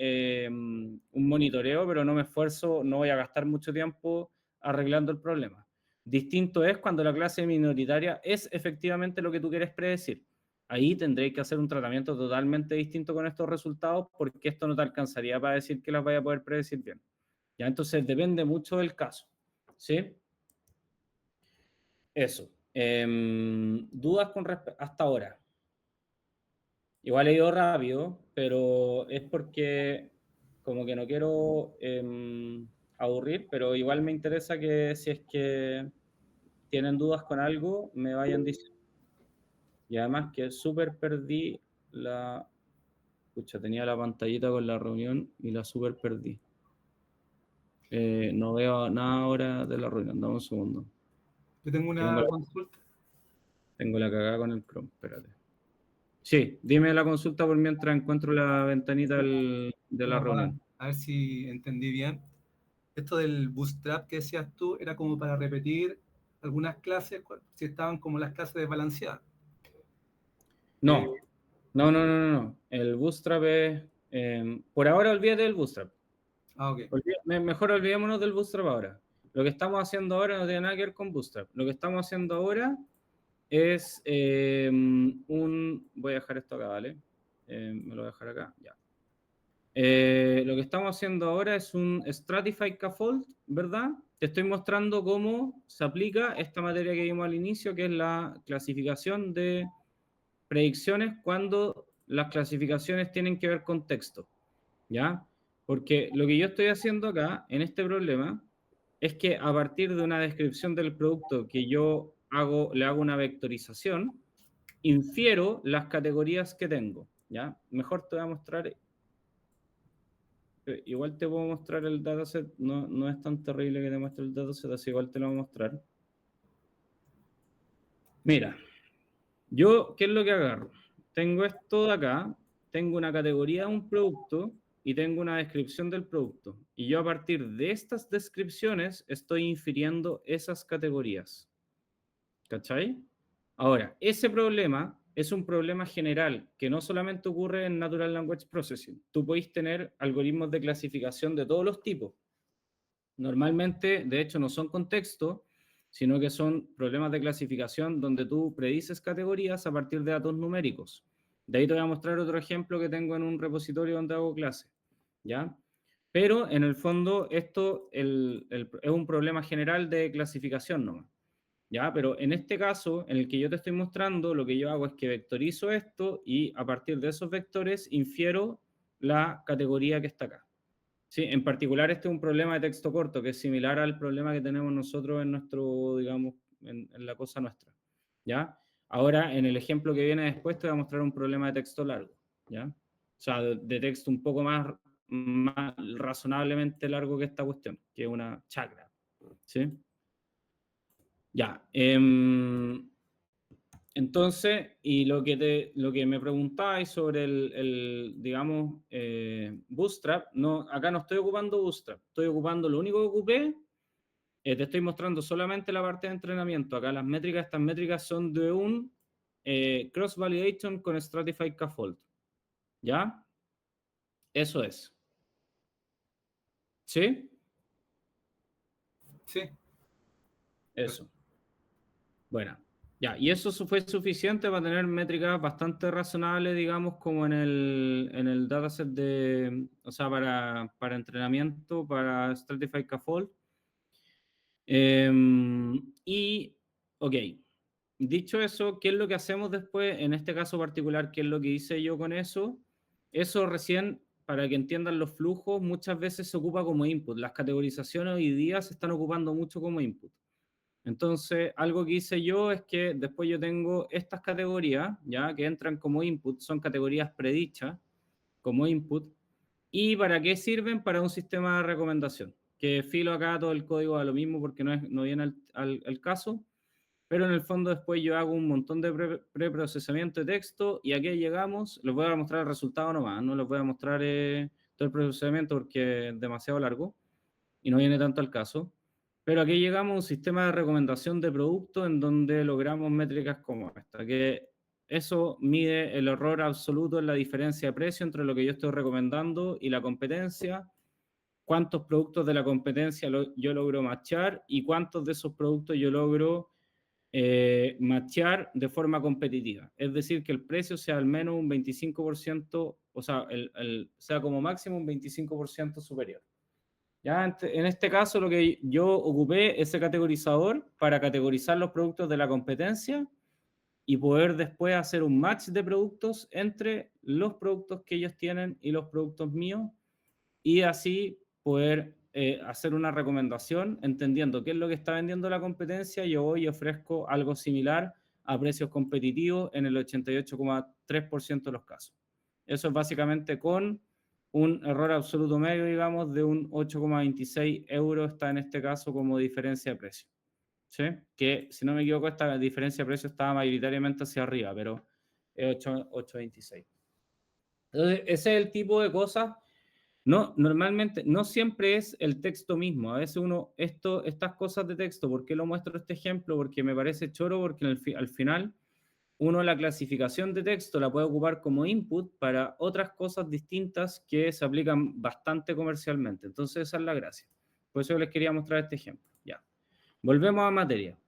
monitoreo, pero no me esfuerzo, no voy a gastar mucho tiempo arreglando el problema. Distinto es cuando la clase minoritaria es efectivamente lo que tú quieres predecir. Ahí tendréis que hacer un tratamiento totalmente distinto con estos resultados, porque esto no te alcanzaría para decir que las vaya a poder predecir bien. ¿Ya? Entonces depende mucho del caso, ¿sí? Eso. ¿Dudas con hasta ahora? Igual he ido rápido, pero es porque como que no quiero aburrir, pero igual me interesa que si es que tienen dudas con algo, me vayan diciendo. Y además que súper perdí la... Pucha, tenía la pantallita con la reunión y la súper perdí. No veo nada ahora de la reunión, dame un segundo. Yo tengo una consulta. Tengo la cagada con el Chrome, espérate. Sí, dime la consulta por mientras encuentro la ventanita de la reunión. A ver si entendí bien. Esto del bootstrap que decías tú era como para repetir algunas clases si estaban como las clases desbalanceadas. No. El Bootstrap es... por ahora olvídate del Bootstrap. Ok. Mejor olvidémonos del Bootstrap ahora. Lo que estamos haciendo ahora no tiene nada que ver con Bootstrap. Lo que estamos haciendo ahora es voy a dejar esto acá, ¿vale? Me lo voy a dejar acá, ya. Lo que estamos haciendo ahora es un Stratified Scaffold, ¿verdad? Te estoy mostrando cómo se aplica esta materia que vimos al inicio, que es la clasificación de predicciones cuando las clasificaciones tienen que ver con texto, ¿ya? Porque lo que yo estoy haciendo acá, en este problema, es que a partir de una descripción del producto que yo le hago una vectorización, infiero las categorías que tengo, ¿ya? Mejor te voy a mostrar, igual te puedo mostrar el dataset, no es tan terrible que te muestre el dataset, así igual te lo voy a mostrar. Mira, yo, ¿qué es lo que agarro? Tengo esto de acá, tengo una categoría de un producto y tengo una descripción del producto. Y yo a partir de estas descripciones estoy infiriendo esas categorías. ¿Cachai? Ahora, ese problema es un problema general que no solamente ocurre en Natural Language Processing. Tú podéis tener algoritmos de clasificación de todos los tipos. Normalmente, de hecho, no son contextos, sino que son problemas de clasificación donde tú predices categorías a partir de datos numéricos. De ahí te voy a mostrar otro ejemplo que tengo en un repositorio donde hago clase, ¿ya? Pero en el fondo esto es un problema general de clasificación nomás, ¿ya? Pero en este caso, en el que yo te estoy mostrando, lo que yo hago es que vectorizo esto y a partir de esos vectores infiero la categoría que está acá. Sí, en particular este es un problema de texto corto que es similar al problema que tenemos nosotros en nuestro, digamos, en la cosa nuestra, ¿ya? Ahora, en el ejemplo que viene después te voy a mostrar un problema de texto largo, ¿ya? O sea, de texto un poco más razonablemente largo que esta cuestión, que es una chacra, ¿sí? Ya, entonces, y lo que me preguntáis sobre digamos, Bootstrap, no, acá no estoy ocupando Bootstrap, estoy ocupando, lo único que ocupé, te estoy mostrando solamente la parte de entrenamiento. Acá las métricas, estas métricas son de un cross validation con Stratified Scaffold, ¿ya? Eso es. ¿Sí? Sí. Eso. Bueno, ya, y eso fue suficiente para tener métricas bastante razonables, digamos, como en el dataset o sea, para entrenamiento, para Stratified Scaffold. Y, ok, dicho eso, ¿qué es lo que hacemos después? En este caso particular, ¿qué es lo que hice yo con eso? Eso recién, para que entiendan los flujos, muchas veces se ocupa como input. Las categorizaciones hoy día se están ocupando mucho como input. Entonces, algo que hice yo es que después yo tengo estas categorías, ya, que entran como input, son categorías predichas como input. ¿Y para qué sirven? Para un sistema de recomendación. Que filo acá todo el código a lo mismo porque no viene al caso, pero en el fondo después yo hago un montón de preprocesamiento de texto y aquí llegamos, les voy a mostrar el resultado nomás, no les voy a mostrar todo el procesamiento porque es demasiado largo y no viene tanto al caso. Pero aquí llegamos a un sistema de recomendación de producto en donde logramos métricas como esta, que eso mide el error absoluto en la diferencia de precio entre lo que yo estoy recomendando y la competencia, cuántos productos de la competencia yo logro matchar y cuántos de esos productos yo logro matchar de forma competitiva. Es decir, que el precio sea al menos un 25%, o sea, sea como máximo un 25% superior. Ya, en este caso, lo que yo ocupé ese categorizador para categorizar los productos de la competencia y poder después hacer un match de productos entre los productos que ellos tienen y los productos míos y así poder hacer una recomendación entendiendo qué es lo que está vendiendo la competencia. Yo voy y ofrezco algo similar a precios competitivos en el 88,3% de los casos. Eso es básicamente con un error absoluto medio, digamos, de un 8,26 euros está en este caso como diferencia de precio. ¿Sí? Que, si no me equivoco, esta diferencia de precio estaba mayoritariamente hacia arriba, pero es 8,26. Entonces, ese es el tipo de cosas. No, normalmente, no siempre es el texto mismo. A veces estas cosas de texto, ¿por qué lo muestro este ejemplo? Porque me parece choro, porque al final uno la clasificación de texto la puede ocupar como input para otras cosas distintas que se aplican bastante comercialmente. Entonces esa es la gracia. Por eso les quería mostrar este ejemplo. Ya. Volvemos a materia.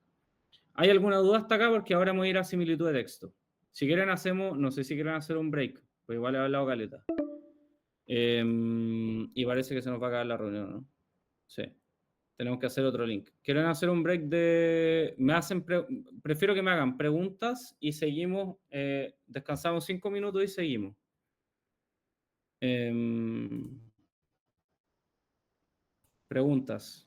¿Hay alguna duda hasta acá? Porque ahora voy a ir a similitud de texto. Si quieren no sé si quieren hacer un break, pues igual he hablado caleta. Y parece que se nos va a acabar la reunión, ¿no? Sí. Tenemos que hacer otro link. ¿Quieren hacer un break prefiero que me hagan preguntas y seguimos, descansamos 5 minutos y seguimos. preguntas.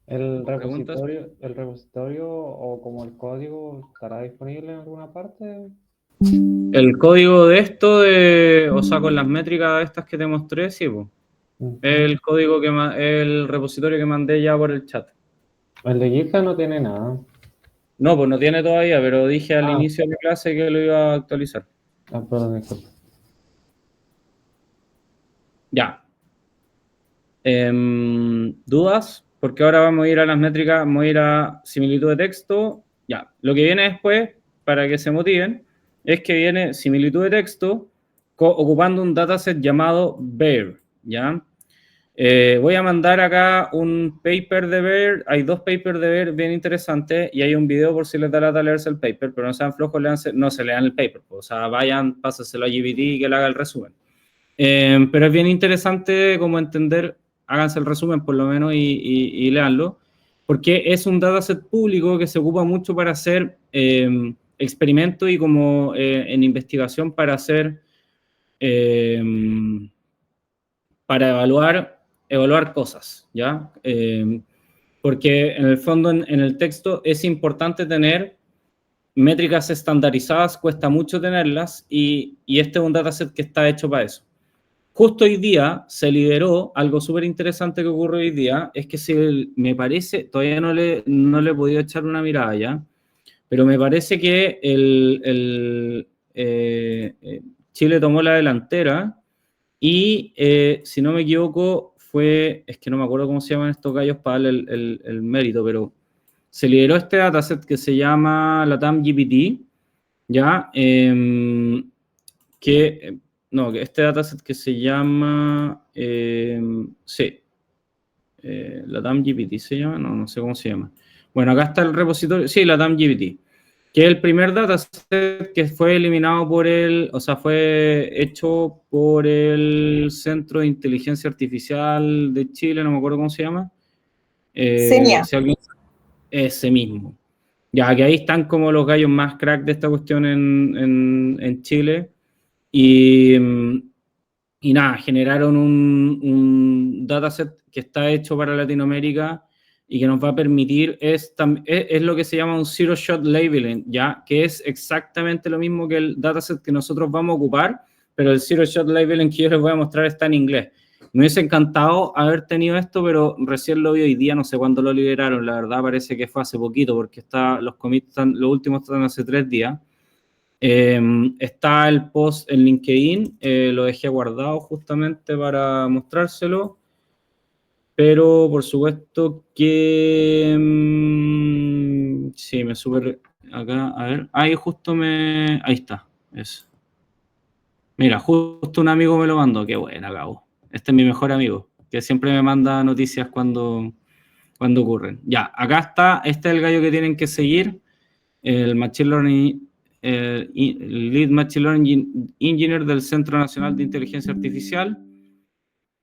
¿Preguntas? El repositorio o como el código estará disponible en alguna parte? El código de esto, o sea, con las métricas estas que te mostré, sí, po. El código el repositorio que mandé ya por el chat. El de GitHub no tiene nada. No, pues no tiene todavía, pero dije al Ah. inicio de la clase que lo iba a actualizar. Perdón, disculpa. Ya. ¿Dudas? Porque ahora vamos a ir a las métricas, vamos a ir a similitud de texto. Ya. Lo que viene después, para que se motiven, es que viene similitud de texto ocupando un dataset llamado BEAR. ¿Ya? Voy a mandar acá un paper de BEAR. Hay 2 papers de BEAR bien interesantes y hay un video por si les da lata leerse el paper, pero no sean flojos, no se lean el paper. O sea, vayan, pásenselo a GPT y que le haga el resumen. Pero es bien interesante como entender, háganse el resumen por lo menos y léanlo, porque es un dataset público que se ocupa mucho para hacer experimentos y como en investigación para hacer, para evaluar cosas, ¿ya? Porque en el fondo en el texto es importante tener métricas estandarizadas, cuesta mucho tenerlas y este es un dataset que está hecho para eso. Justo hoy día se liberó algo súper interesante que ocurre hoy día, es que me parece, todavía no le he podido echar una mirada ya, pero me parece que Chile tomó la delantera y, si no me equivoco, es que no me acuerdo cómo se llaman estos gallos para darle el mérito, pero se liberó este dataset que se llama LATAM GPT, ¿ya? No, este dataset que se llama, sí, LATAM GPT se llama, no sé cómo se llama. Bueno, acá está el repositorio, sí, LATAM GPT, que es el primer dataset que fue eliminado fue hecho por el Centro de Inteligencia Artificial de Chile, no me acuerdo cómo se llama. CENIA. Si alguien, ese mismo. Ya que ahí están como los gallos más crack de esta cuestión en Chile. Y nada, generaron un dataset que está hecho para Latinoamérica y que nos va a permitir, es lo que se llama un Zero Shot Labeling, ¿ya? Que es exactamente lo mismo que el dataset que nosotros vamos a ocupar, pero el Zero Shot Labeling que yo les voy a mostrar está en inglés. Me hubiese encantado haber tenido esto, pero recién lo vi hoy día, no sé cuándo lo liberaron, la verdad parece que fue hace poquito, porque los commits los últimos están hace 3 días. Está el post en LinkedIn, lo dejé guardado justamente para mostrárselo, pero por supuesto que sí, me super acá, a ver, ahí está, eso. Mira, justo un amigo me lo mandó, qué buena, Gabo. Este es mi mejor amigo, que siempre me manda noticias cuando ocurren. Ya, acá está, este es el gallo que tienen que seguir, el Machine Learning, el Lead Machine Learning Engineer del Centro Nacional de Inteligencia Artificial.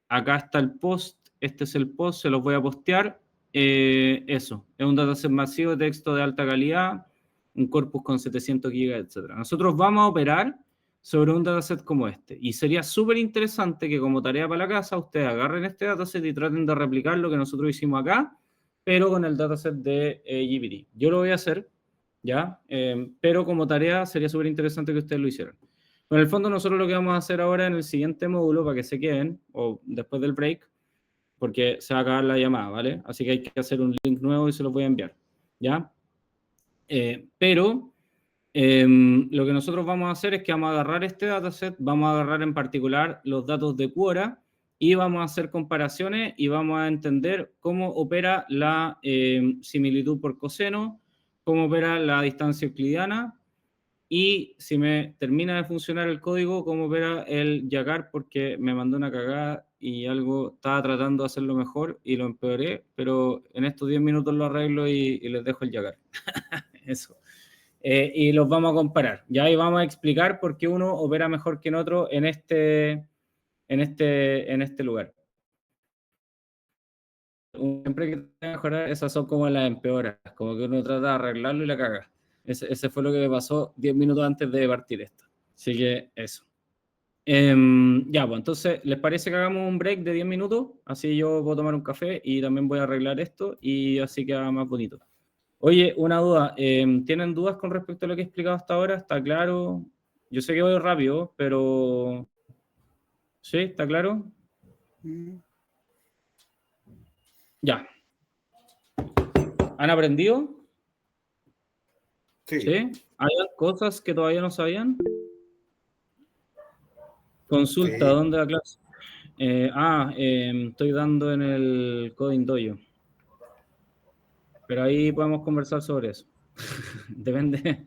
Acá está el post, este es el post, se los voy a postear. Eso, es un dataset masivo de texto de alta calidad, un corpus con 700 gigas, etc. Nosotros vamos a operar sobre un dataset como este. Y sería súper interesante que como tarea para la casa, ustedes agarren este dataset y traten de replicar lo que nosotros hicimos acá, pero con el dataset de GPT. Yo lo voy a hacer, ¿ya? Pero como tarea sería súper interesante que ustedes lo hicieran. En el fondo nosotros lo que vamos a hacer ahora en el siguiente módulo, para que se queden, o después del break, porque se va a acabar la llamada, ¿vale? Así que hay que hacer un link nuevo y se los voy a enviar, ¿ya? Pero lo que nosotros vamos a hacer es que vamos a agarrar este dataset, vamos a agarrar en particular los datos de Quora y vamos a hacer comparaciones y vamos a entender cómo opera la similitud por coseno, cómo opera la distancia euclidiana y si me termina de funcionar el código, cómo opera el Jaguar, porque me mandó una cagada y algo estaba tratando de hacerlo mejor y lo empeoré, pero en estos 10 minutos lo arreglo y les dejo el Jaguar. Eso. Y los vamos a comparar. Ya ahí vamos a explicar por qué uno opera mejor que en otro en este lugar. Siempre que te mejorar, esas son como las empeoras, como que uno trata de arreglarlo y la caga. Ese fue lo que me pasó 10 minutos antes de partir esto. Así que eso. Ya, pues entonces, ¿les parece que hagamos un break de 10 minutos? Así yo voy a tomar un café y también voy a arreglar esto y así queda más bonito. Oye, una duda. ¿Tienen dudas con respecto a lo que he explicado hasta ahora? ¿Está claro? Yo sé que voy rápido, pero... ¿Sí? ¿Está claro? Ya. ¿Han aprendido? Sí. ¿Sí? ¿Hay cosas que todavía no sabían? Consulta, Sí. ¿dónde da clase? Estoy dando en el Coding Dojo. Pero ahí podemos conversar sobre eso. Depende.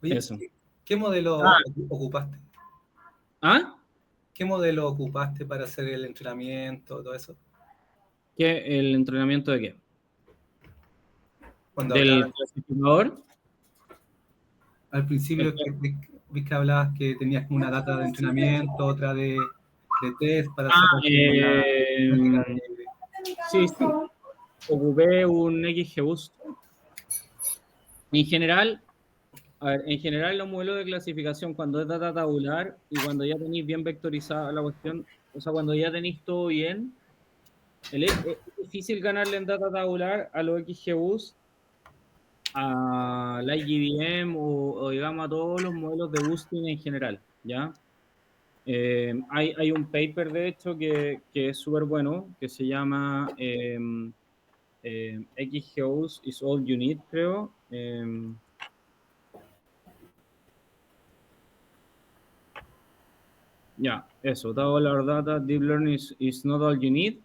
Oye, Eso. ¿qué modelo Ah. ocupaste? ¿Ah? ¿Qué modelo ocupaste para hacer el entrenamiento, todo eso? ¿Qué? ¿El entrenamiento de qué? Cuando ¿Del hablabas clasificador? al principio, vi que hablabas que tenías como una data de entrenamiento, otra de test para sacar como la métrica de... Sí. Ocupé un XGBoost. En general, los modelos de clasificación, cuando es data tabular y cuando ya tenéis bien vectorizada la cuestión, o sea, cuando ya tenéis todo bien, es difícil ganarle en data tabular a los XGBoost, a la IGBM o digamos a todos los modelos de boosting en general, ¿ya? Hay un paper, de hecho, que es súper bueno, que se llama XGBoost is all you need, creo. Ya, eso, Tabular Data, Deep Learning is not all you need.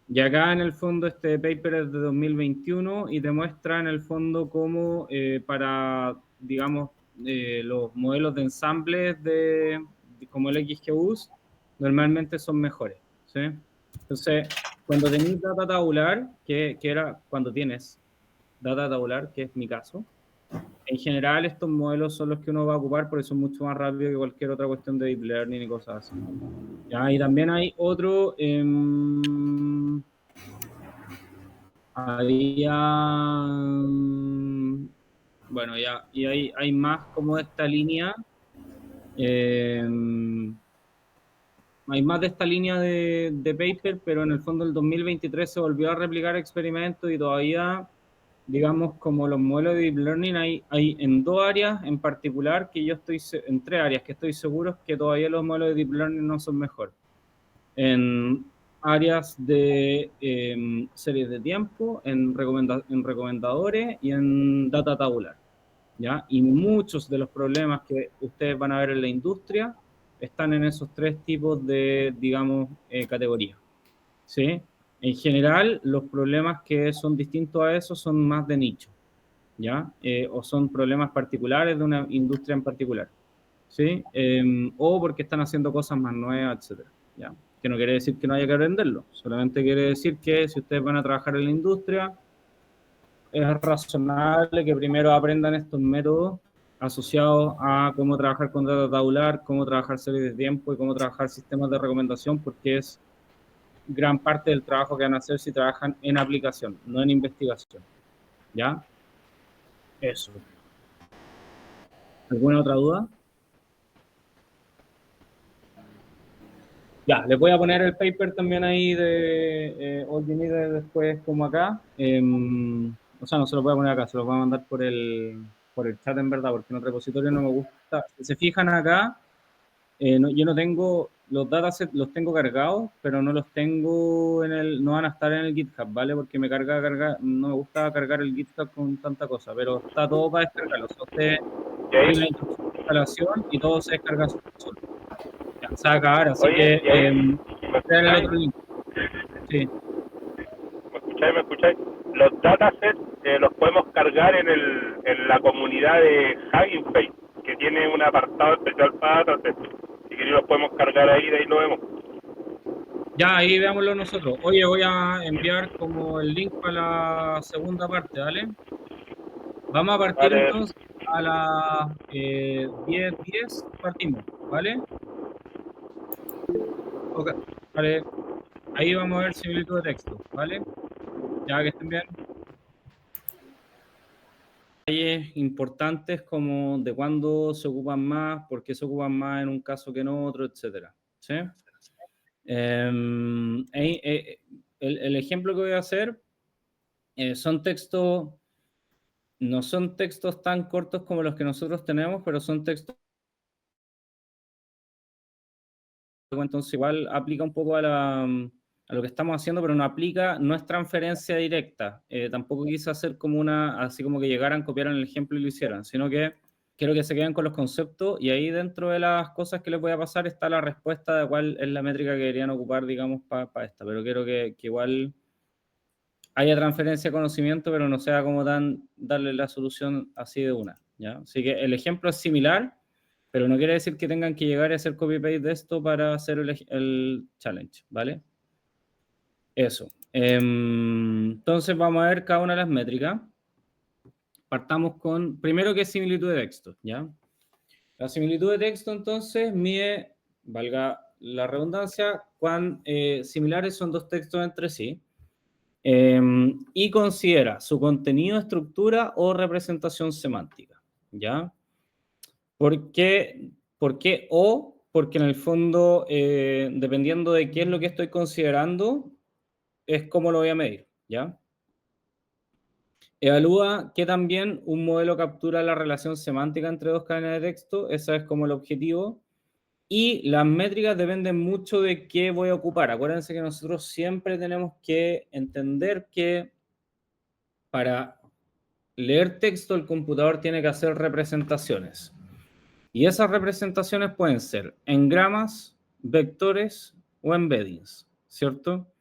Y acá en el fondo este paper es de 2021 y te muestra en el fondo cómo para, digamos, los modelos de ensambles como el XGBoost normalmente son mejores, ¿sí? Entonces, cuando tenéis data tabular, que era cuando tienes data tabular, que es mi caso, en general estos modelos son los que uno va a ocupar porque son mucho más rápidos que cualquier otra cuestión de deep learning y cosas así. Ya, y también hay otro... bueno, ya, y hay más como de esta línea. Hay más de esta línea de paper, pero en el fondo el 2023 se volvió a replicar experimentos y todavía, digamos, como los modelos de Deep Learning, hay en dos áreas en particular que yo estoy, en tres áreas que estoy seguro que todavía los modelos de Deep Learning no son mejores. En áreas de series de tiempo, en recomendadores y en data tabular, ¿ya? Y muchos de los problemas que ustedes van a ver en la industria están en esos tres tipos de, digamos, categorías, ¿sí? En general, los problemas que son distintos a eso son más de nicho, ¿ya? O son problemas particulares de una industria en particular, ¿sí? O porque están haciendo cosas más nuevas, etcétera, ¿ya? Que no quiere decir que no haya que aprenderlo, solamente quiere decir que si ustedes van a trabajar en la industria, es razonable que primero aprendan estos métodos asociados a cómo trabajar con data tabular, cómo trabajar series de tiempo y cómo trabajar sistemas de recomendación, porque es gran parte del trabajo que van a hacer si trabajan en aplicación, no en investigación. ¿Ya? Eso. ¿Alguna otra duda? Ya, les voy a poner el paper también ahí de All You Need después como acá. O sea, no se lo voy a poner acá, se lo voy a mandar por el chat en verdad, porque en el repositorio no me gusta. Si se fijan acá, yo no tengo, los datasets los tengo cargados, pero no los tengo no van a estar en el GitHub, ¿vale? Porque no me gusta cargar el GitHub con tanta cosa, pero está todo para descargarlo. O sea, usted sigue la instrucción de instalación y todo se descarga solo. Ya, se va a acabar, así Oye, y ahí, ¿me crear el escucháis? otro link. Sí. ¿Me escucháis? Los datasets los podemos cargar en la comunidad de Hugging Face, que tiene un apartado especial para datasets. Si queréis los podemos cargar ahí, de ahí lo vemos. Ya, ahí veámoslo nosotros. Oye, voy a enviar como el link para la segunda parte, ¿vale? Vamos a partir Vale, entonces a las 10:10 partimos, ¿vale? Ok. Vale. Ahí vamos a ver similitud de texto, ¿vale? Ya que estén bien. importantes como de cuándo se ocupan más, por qué se ocupan más en un caso que en otro, etc. ¿Sí? El ejemplo que voy a hacer son textos, no son textos tan cortos como los que nosotros tenemos, pero son textos, entonces igual aplica un poco a lo que estamos haciendo, pero no es transferencia directa. Tampoco quise hacer como así como que llegaran, copiaran el ejemplo y lo hicieran, sino que quiero que se queden con los conceptos y ahí dentro de las cosas que les voy a pasar está la respuesta de cuál es la métrica que deberían ocupar, digamos, para esta. Pero quiero que igual haya transferencia de conocimiento, pero no sea como darle la solución así de una, ¿ya? Así que el ejemplo es similar, pero no quiere decir que tengan que llegar a hacer copy-paste de esto para hacer el challenge, ¿vale? Eso. Entonces vamos a ver cada una de las métricas. Partamos con, primero, ¿qué es similitud de texto? ¿Ya? La similitud de texto, entonces, mide, valga la redundancia, cuán similares son dos textos entre sí, y considera su contenido, estructura o representación semántica. ¿Ya? ¿Por qué? Porque en el fondo, dependiendo de qué es lo que estoy considerando, es cómo lo voy a medir, ¿ya? Evalúa que también un modelo captura la relación semántica entre dos cadenas de texto, ese es como el objetivo, y las métricas dependen mucho de qué voy a ocupar. Acuérdense que nosotros siempre tenemos que entender que para leer texto el computador tiene que hacer representaciones. Y esas representaciones pueden ser engramas, vectores o embeddings, ¿cierto?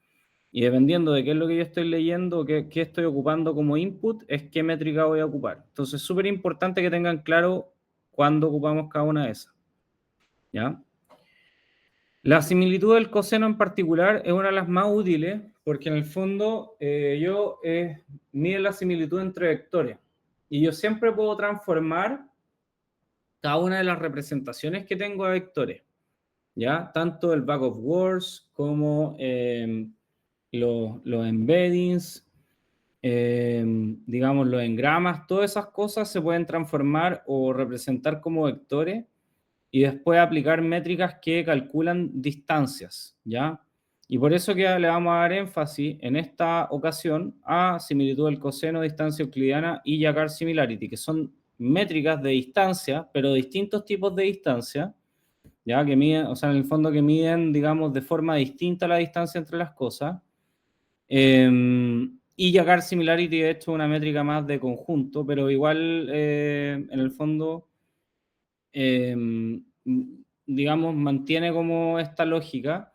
Y dependiendo de qué es lo que yo estoy leyendo, qué estoy ocupando como input, es qué métrica voy a ocupar. Entonces, es súper importante que tengan claro cuándo ocupamos cada una de esas. ¿Ya? La similitud del coseno en particular es una de las más útiles, porque en el fondo mide la similitud entre vectores. Y yo siempre puedo transformar cada una de las representaciones que tengo a vectores. ¿Ya? Tanto el back of words como los embeddings, digamos, los engramas, todas esas cosas se pueden transformar o representar como vectores y después aplicar métricas que calculan distancias, ¿ya? Y por eso que le vamos a dar énfasis en esta ocasión a similitud del coseno, distancia euclidiana y Jacquard similarity, que son métricas de distancia, pero distintos tipos de distancia, ¿ya? Que miden, o sea, en el fondo que miden, digamos, de forma distinta la distancia entre las cosas. Y Jacquard similarity, de hecho, una métrica más de conjunto, pero igual, en el fondo, digamos, mantiene como esta lógica,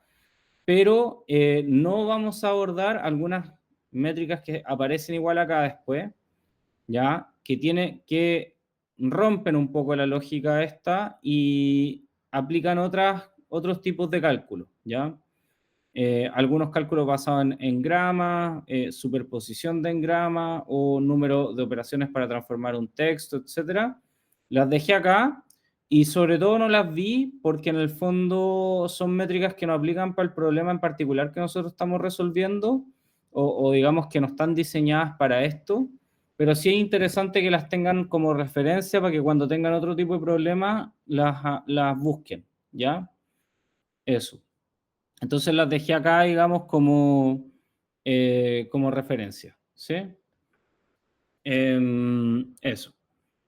pero no vamos a abordar algunas métricas que aparecen igual acá después, ¿ya? Que rompen un poco la lógica esta y aplican otros tipos de cálculos, ¿ya? Algunos cálculos basados en engramas, superposición de engramas o número de operaciones para transformar un texto, etc. Las dejé acá y sobre todo no las vi porque en el fondo son métricas que no aplican para el problema en particular que nosotros estamos resolviendo o digamos que no están diseñadas para esto, pero sí es interesante que las tengan como referencia para que cuando tengan otro tipo de problema las busquen, ¿ya? Eso. Entonces las dejé acá, digamos, como referencia, ¿sí? Eso.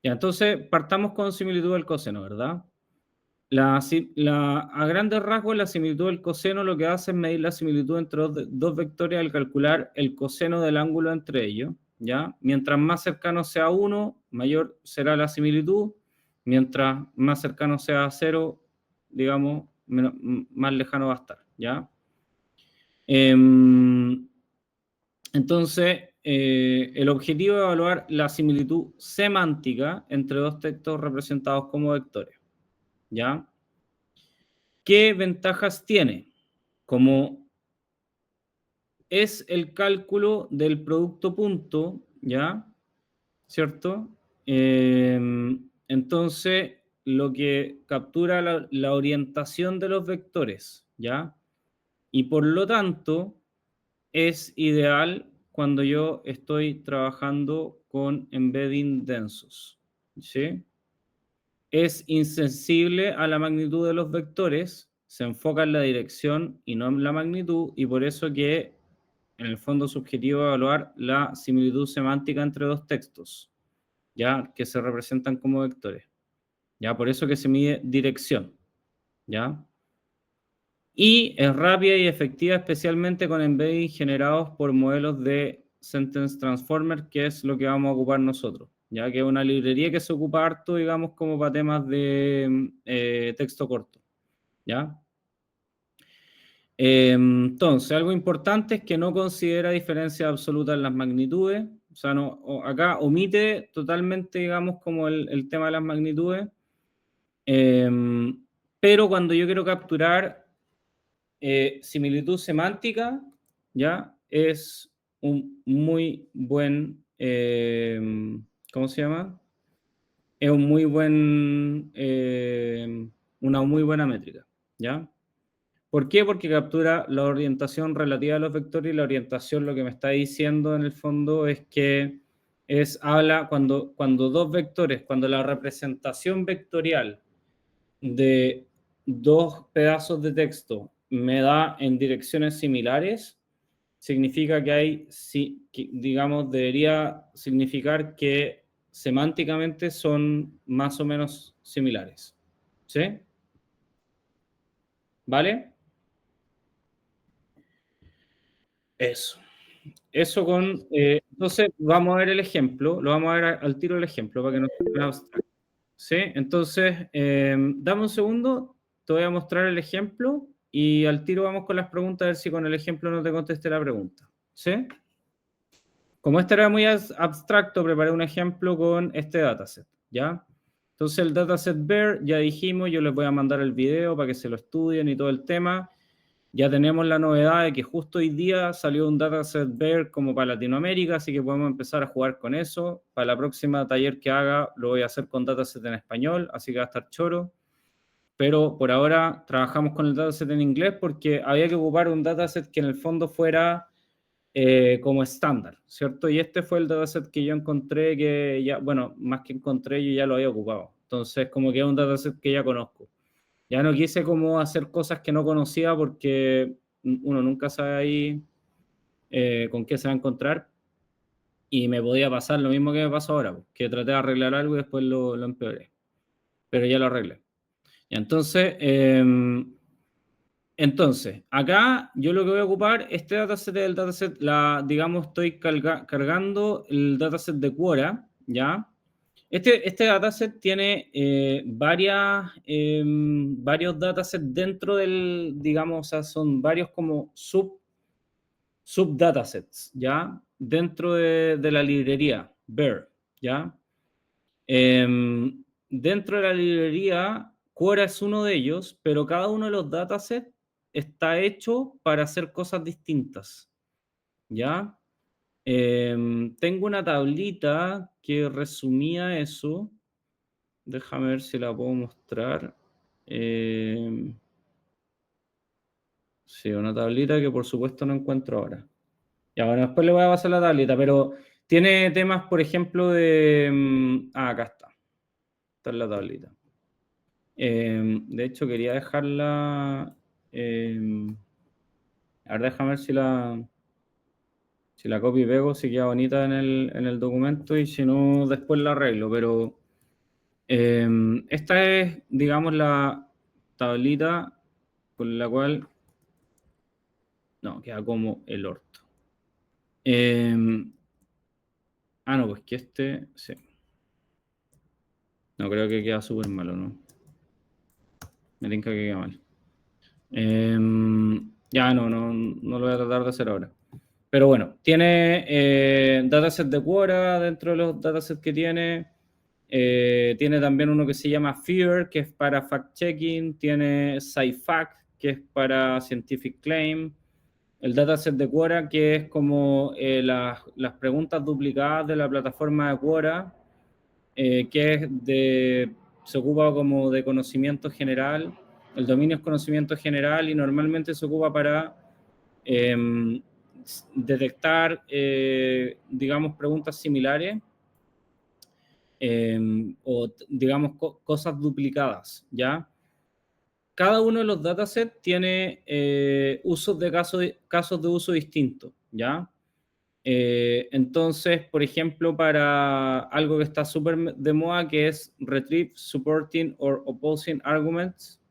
Ya, entonces partamos con similitud del coseno, ¿verdad? A grandes rasgos, la similitud del coseno lo que hace es medir la similitud entre dos vectores al calcular el coseno del ángulo entre ellos, ¿ya? Mientras más cercano sea a 1, mayor será la similitud. Mientras más cercano sea a 0, digamos, más lejano va a estar, ¿ya? Entonces, el objetivo es evaluar la similitud semántica entre dos textos representados como vectores, ¿ya? ¿Qué ventajas tiene? Como es el cálculo del producto punto, ¿ya? ¿Cierto? Entonces, lo que captura la orientación de los vectores, ¿ya? Y por lo tanto, es ideal cuando yo estoy trabajando con embedding densos, ¿sí? Es insensible a la magnitud de los vectores, se enfoca en la dirección y no en la magnitud, y por eso que en el fondo su objetivo es evaluar la similitud semántica entre dos textos, ¿ya? Que se representan como vectores, ¿ya? Por eso que se mide dirección, ¿ya? Y es rápida y efectiva, especialmente con embedding generados por modelos de Sentence Transformer, que es lo que vamos a ocupar nosotros, ya que es una librería que se ocupa harto, digamos, como para temas de texto corto, ¿ya? Entonces, algo importante es que no considera diferencias absolutas en las magnitudes, o sea, acá omite totalmente, digamos, como el tema de las magnitudes, pero cuando yo quiero capturar similitud semántica, ¿ya? Es un muy buen, ¿cómo se llama? Es un muy buen, una muy buena métrica, ¿ya? ¿Por qué? Porque captura la orientación relativa a los vectores, y la orientación, lo que me está diciendo en el fondo es que habla cuando dos vectores, cuando la representación vectorial de dos pedazos de texto me da en direcciones similares, significa que hay, digamos, debería significar que semánticamente son más o menos similares. ¿Sí? ¿Vale? Eso con... entonces, vamos a ver el ejemplo, lo vamos a ver al tiro el ejemplo para que no sea abstracto. ¿Sí? Entonces, dame un segundo, te voy a mostrar el ejemplo y al tiro vamos con las preguntas, a ver si con el ejemplo no te contesté la pregunta. ¿Sí? Como este era muy abstracto, preparé un ejemplo con este dataset, ¿ya? Entonces el dataset BEAR, ya dijimos, yo les voy a mandar el video para que se lo estudien y todo el tema. Ya tenemos la novedad de que justo hoy día salió un dataset BEAR como para Latinoamérica, así que podemos empezar a jugar con eso. Para la próxima taller que haga, lo voy a hacer con dataset en español, así que va a estar choro. Pero por ahora trabajamos con el dataset en inglés porque había que ocupar un dataset que en el fondo fuera como estándar, ¿cierto? Y este fue el dataset que yo encontré que ya, bueno, más que encontré, yo ya lo había ocupado. Entonces, como que es un dataset que ya conozco. Ya no quise como hacer cosas que no conocía porque uno nunca sabe ahí con qué se va a encontrar, y me podía pasar lo mismo que me pasó ahora, que traté de arreglar algo y después lo empeoré. Pero ya lo arreglé. Y entonces, acá yo lo que voy a ocupar, este dataset es el dataset, digamos, estoy cargando el dataset de Quora, ¿ya? Este dataset tiene varios datasets dentro del, digamos, o sea, son varios como subdatasets, ¿ya? Dentro de la librería BEAR, ¿ya? Dentro de la librería, Quora es uno de ellos, pero cada uno de los datasets está hecho para hacer cosas distintas, ¿ya? Tengo una tablita que resumía eso. Déjame ver si la puedo mostrar. Sí, una tablita que por supuesto no encuentro ahora. Ya, bueno, después le voy a pasar la tablita, pero tiene temas, por ejemplo, acá está. Está en la tablita. De hecho, quería dejarla... a ver, déjame ver si la copio y pego, si queda bonita en el documento, y si no, después la arreglo. Pero esta es, digamos, la tablita con la cual... No, queda como el orto. No, pues que sí. No, creo que queda súper malo, ¿no? Me tinca que queda mal. Ya, no lo voy a tratar de hacer ahora. Pero bueno, tiene dataset de Quora dentro de los datasets que tiene. Tiene también uno que se llama FEAR, que es para fact-checking. Tiene SciFact, que es para scientific claim. El dataset de Quora, que es como las preguntas duplicadas de la plataforma de Quora, se ocupa como de conocimiento general. El dominio es conocimiento general y normalmente se ocupa para detectar, digamos, preguntas similares o digamos cosas duplicadas, ¿ya? Cada uno de los datasets tiene casos de uso distintos, ¿ya? Entonces, por ejemplo, para algo que está súper de moda, que es Retrieve, Supporting or Opposing Arguments,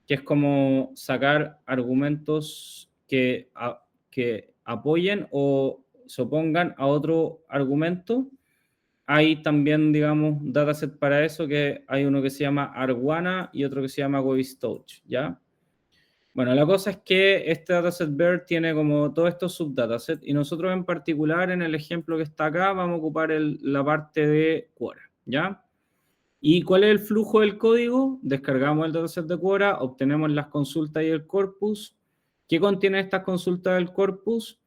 que es como sacar argumentos que apoyen o se opongan a otro argumento. Hay también, digamos, dataset para eso, que hay uno que se llama Argwana y otro que se llama Webbistouch, ¿ya? Bueno, la cosa es que este dataset BERT tiene como todos estos subdatasets y nosotros en particular en el ejemplo que está acá vamos a ocupar la parte de Quora, ¿ya? ¿Y cuál es el flujo del código? Descargamos el dataset de Quora, obtenemos las consultas y el corpus. ¿Qué contiene estas consultas del corpus?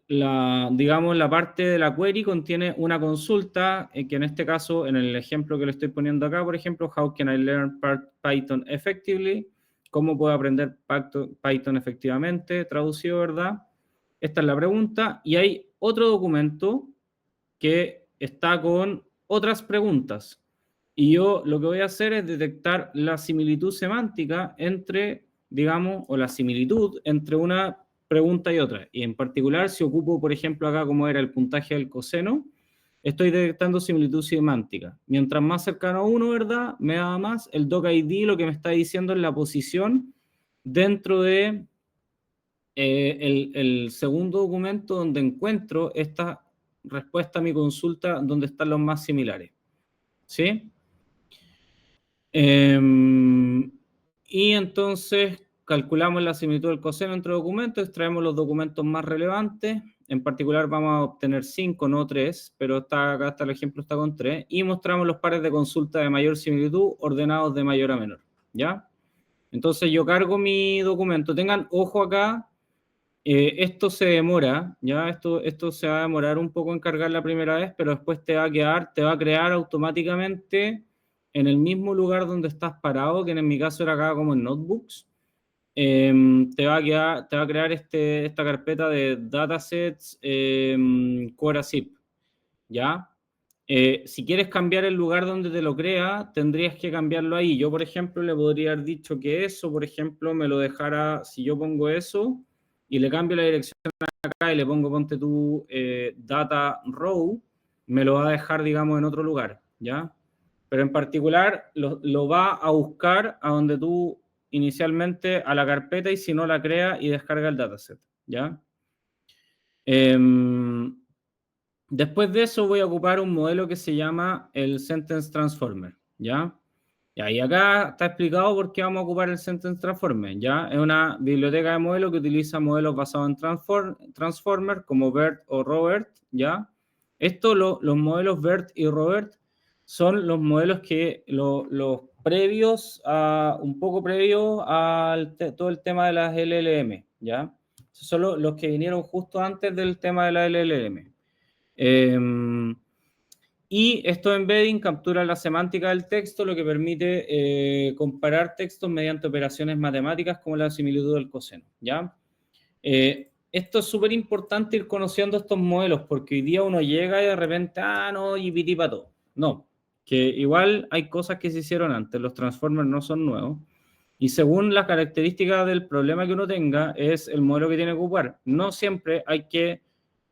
Digamos, la parte de la query contiene una consulta, que en este caso, en el ejemplo que le estoy poniendo acá, por ejemplo, how can I learn Python effectively? ¿Cómo puedo aprender Python efectivamente? Traducido, ¿verdad? Esta es la pregunta. Y hay otro documento que está con otras preguntas. Y yo lo que voy a hacer es detectar la similitud semántica entre, digamos, o la similitud entre una pregunta y otra. Y en particular, si ocupo, por ejemplo, acá como era el puntaje del coseno, estoy detectando similitud semántica. Mientras más cercano a uno, ¿verdad? Me da más. El docID lo que me está diciendo es la posición dentro de el segundo documento donde encuentro esta respuesta a mi consulta donde están los más similares. ¿Sí? Y entonces calculamos la similitud del coseno entre documentos, extraemos los documentos más relevantes, en particular vamos a obtener 5, no 3, pero acá está el ejemplo, está con 3, y mostramos los pares de consulta de mayor similitud ordenados de mayor a menor, ¿ya? Entonces yo cargo mi documento, tengan ojo acá, esto se demora, ¿ya? Esto se va a demorar un poco en cargar la primera vez, pero después te va a crear automáticamente en el mismo lugar donde estás parado, que en mi caso era acá como en Notebooks, te va a crear esta carpeta de datasets Quora zip, ¿ya? Si quieres cambiar el lugar donde te lo crea, tendrías que cambiarlo ahí. Yo, por ejemplo, le podría haber dicho que eso, por ejemplo, me lo dejara, si yo pongo eso y le cambio la dirección acá y le pongo, ponte tú, data row, me lo va a dejar, digamos, en otro lugar, ¿ya? Pero en particular lo va a buscar a donde tú inicialmente a la carpeta y si no la crea y descarga el dataset, ¿ya? Después de eso voy a ocupar un modelo que se llama el Sentence Transformer, ¿ya? Y acá está explicado por qué vamos a ocupar el Sentence Transformer, ¿ya? Es una biblioteca de modelos que utiliza modelos basados en Transformer como BERT o Robert, ¿ya? Los modelos BERT y Robert son los modelos que los previos, un poco previos a todo el tema de las LLM, ¿ya? Son los que vinieron justo antes del tema de la LLM. Y estos embedding capturan la semántica del texto, lo que permite comparar textos mediante operaciones matemáticas como la similitud del coseno, ¿ya? Esto es súper importante ir conociendo estos modelos, porque hoy día uno llega y de repente, no, y para todo. No, que igual hay cosas que se hicieron antes, los transformers no son nuevos, y según las características del problema que uno tenga, es el modelo que tiene que ocupar. No siempre hay que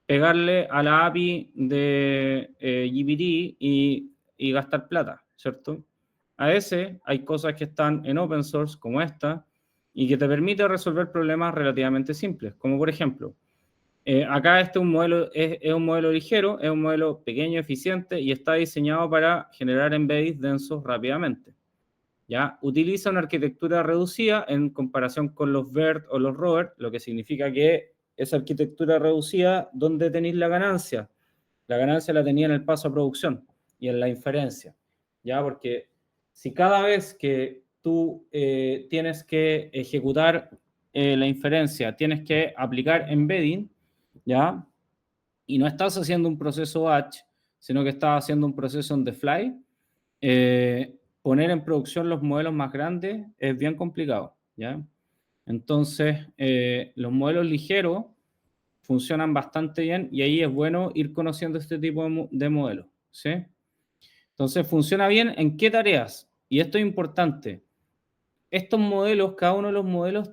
pegarle a la API de GPT y gastar plata, ¿cierto? A veces hay cosas que están en open source, como esta, y que te permite resolver problemas relativamente simples, como por ejemplo, acá es un modelo ligero, es un modelo pequeño, eficiente, y está diseñado para generar embeddings densos rápidamente, ¿ya? Utiliza una arquitectura reducida en comparación con los BERT o los Robert, lo que significa que esa arquitectura reducida, ¿dónde tenéis la ganancia? La ganancia la tenía en el paso a producción y en la inferencia, ¿ya? Porque si cada vez que tú tienes que ejecutar la inferencia, tienes que aplicar embedding, ¿ya? Y no estás haciendo un proceso batch, sino que estás haciendo un proceso on the fly, poner en producción los modelos más grandes es bien complicado, ¿ya? Entonces, los modelos ligeros funcionan bastante bien y ahí es bueno ir conociendo este tipo de modelos, ¿sí? Entonces, funciona bien en qué tareas. Y esto es importante. Estos modelos, cada uno de los modelos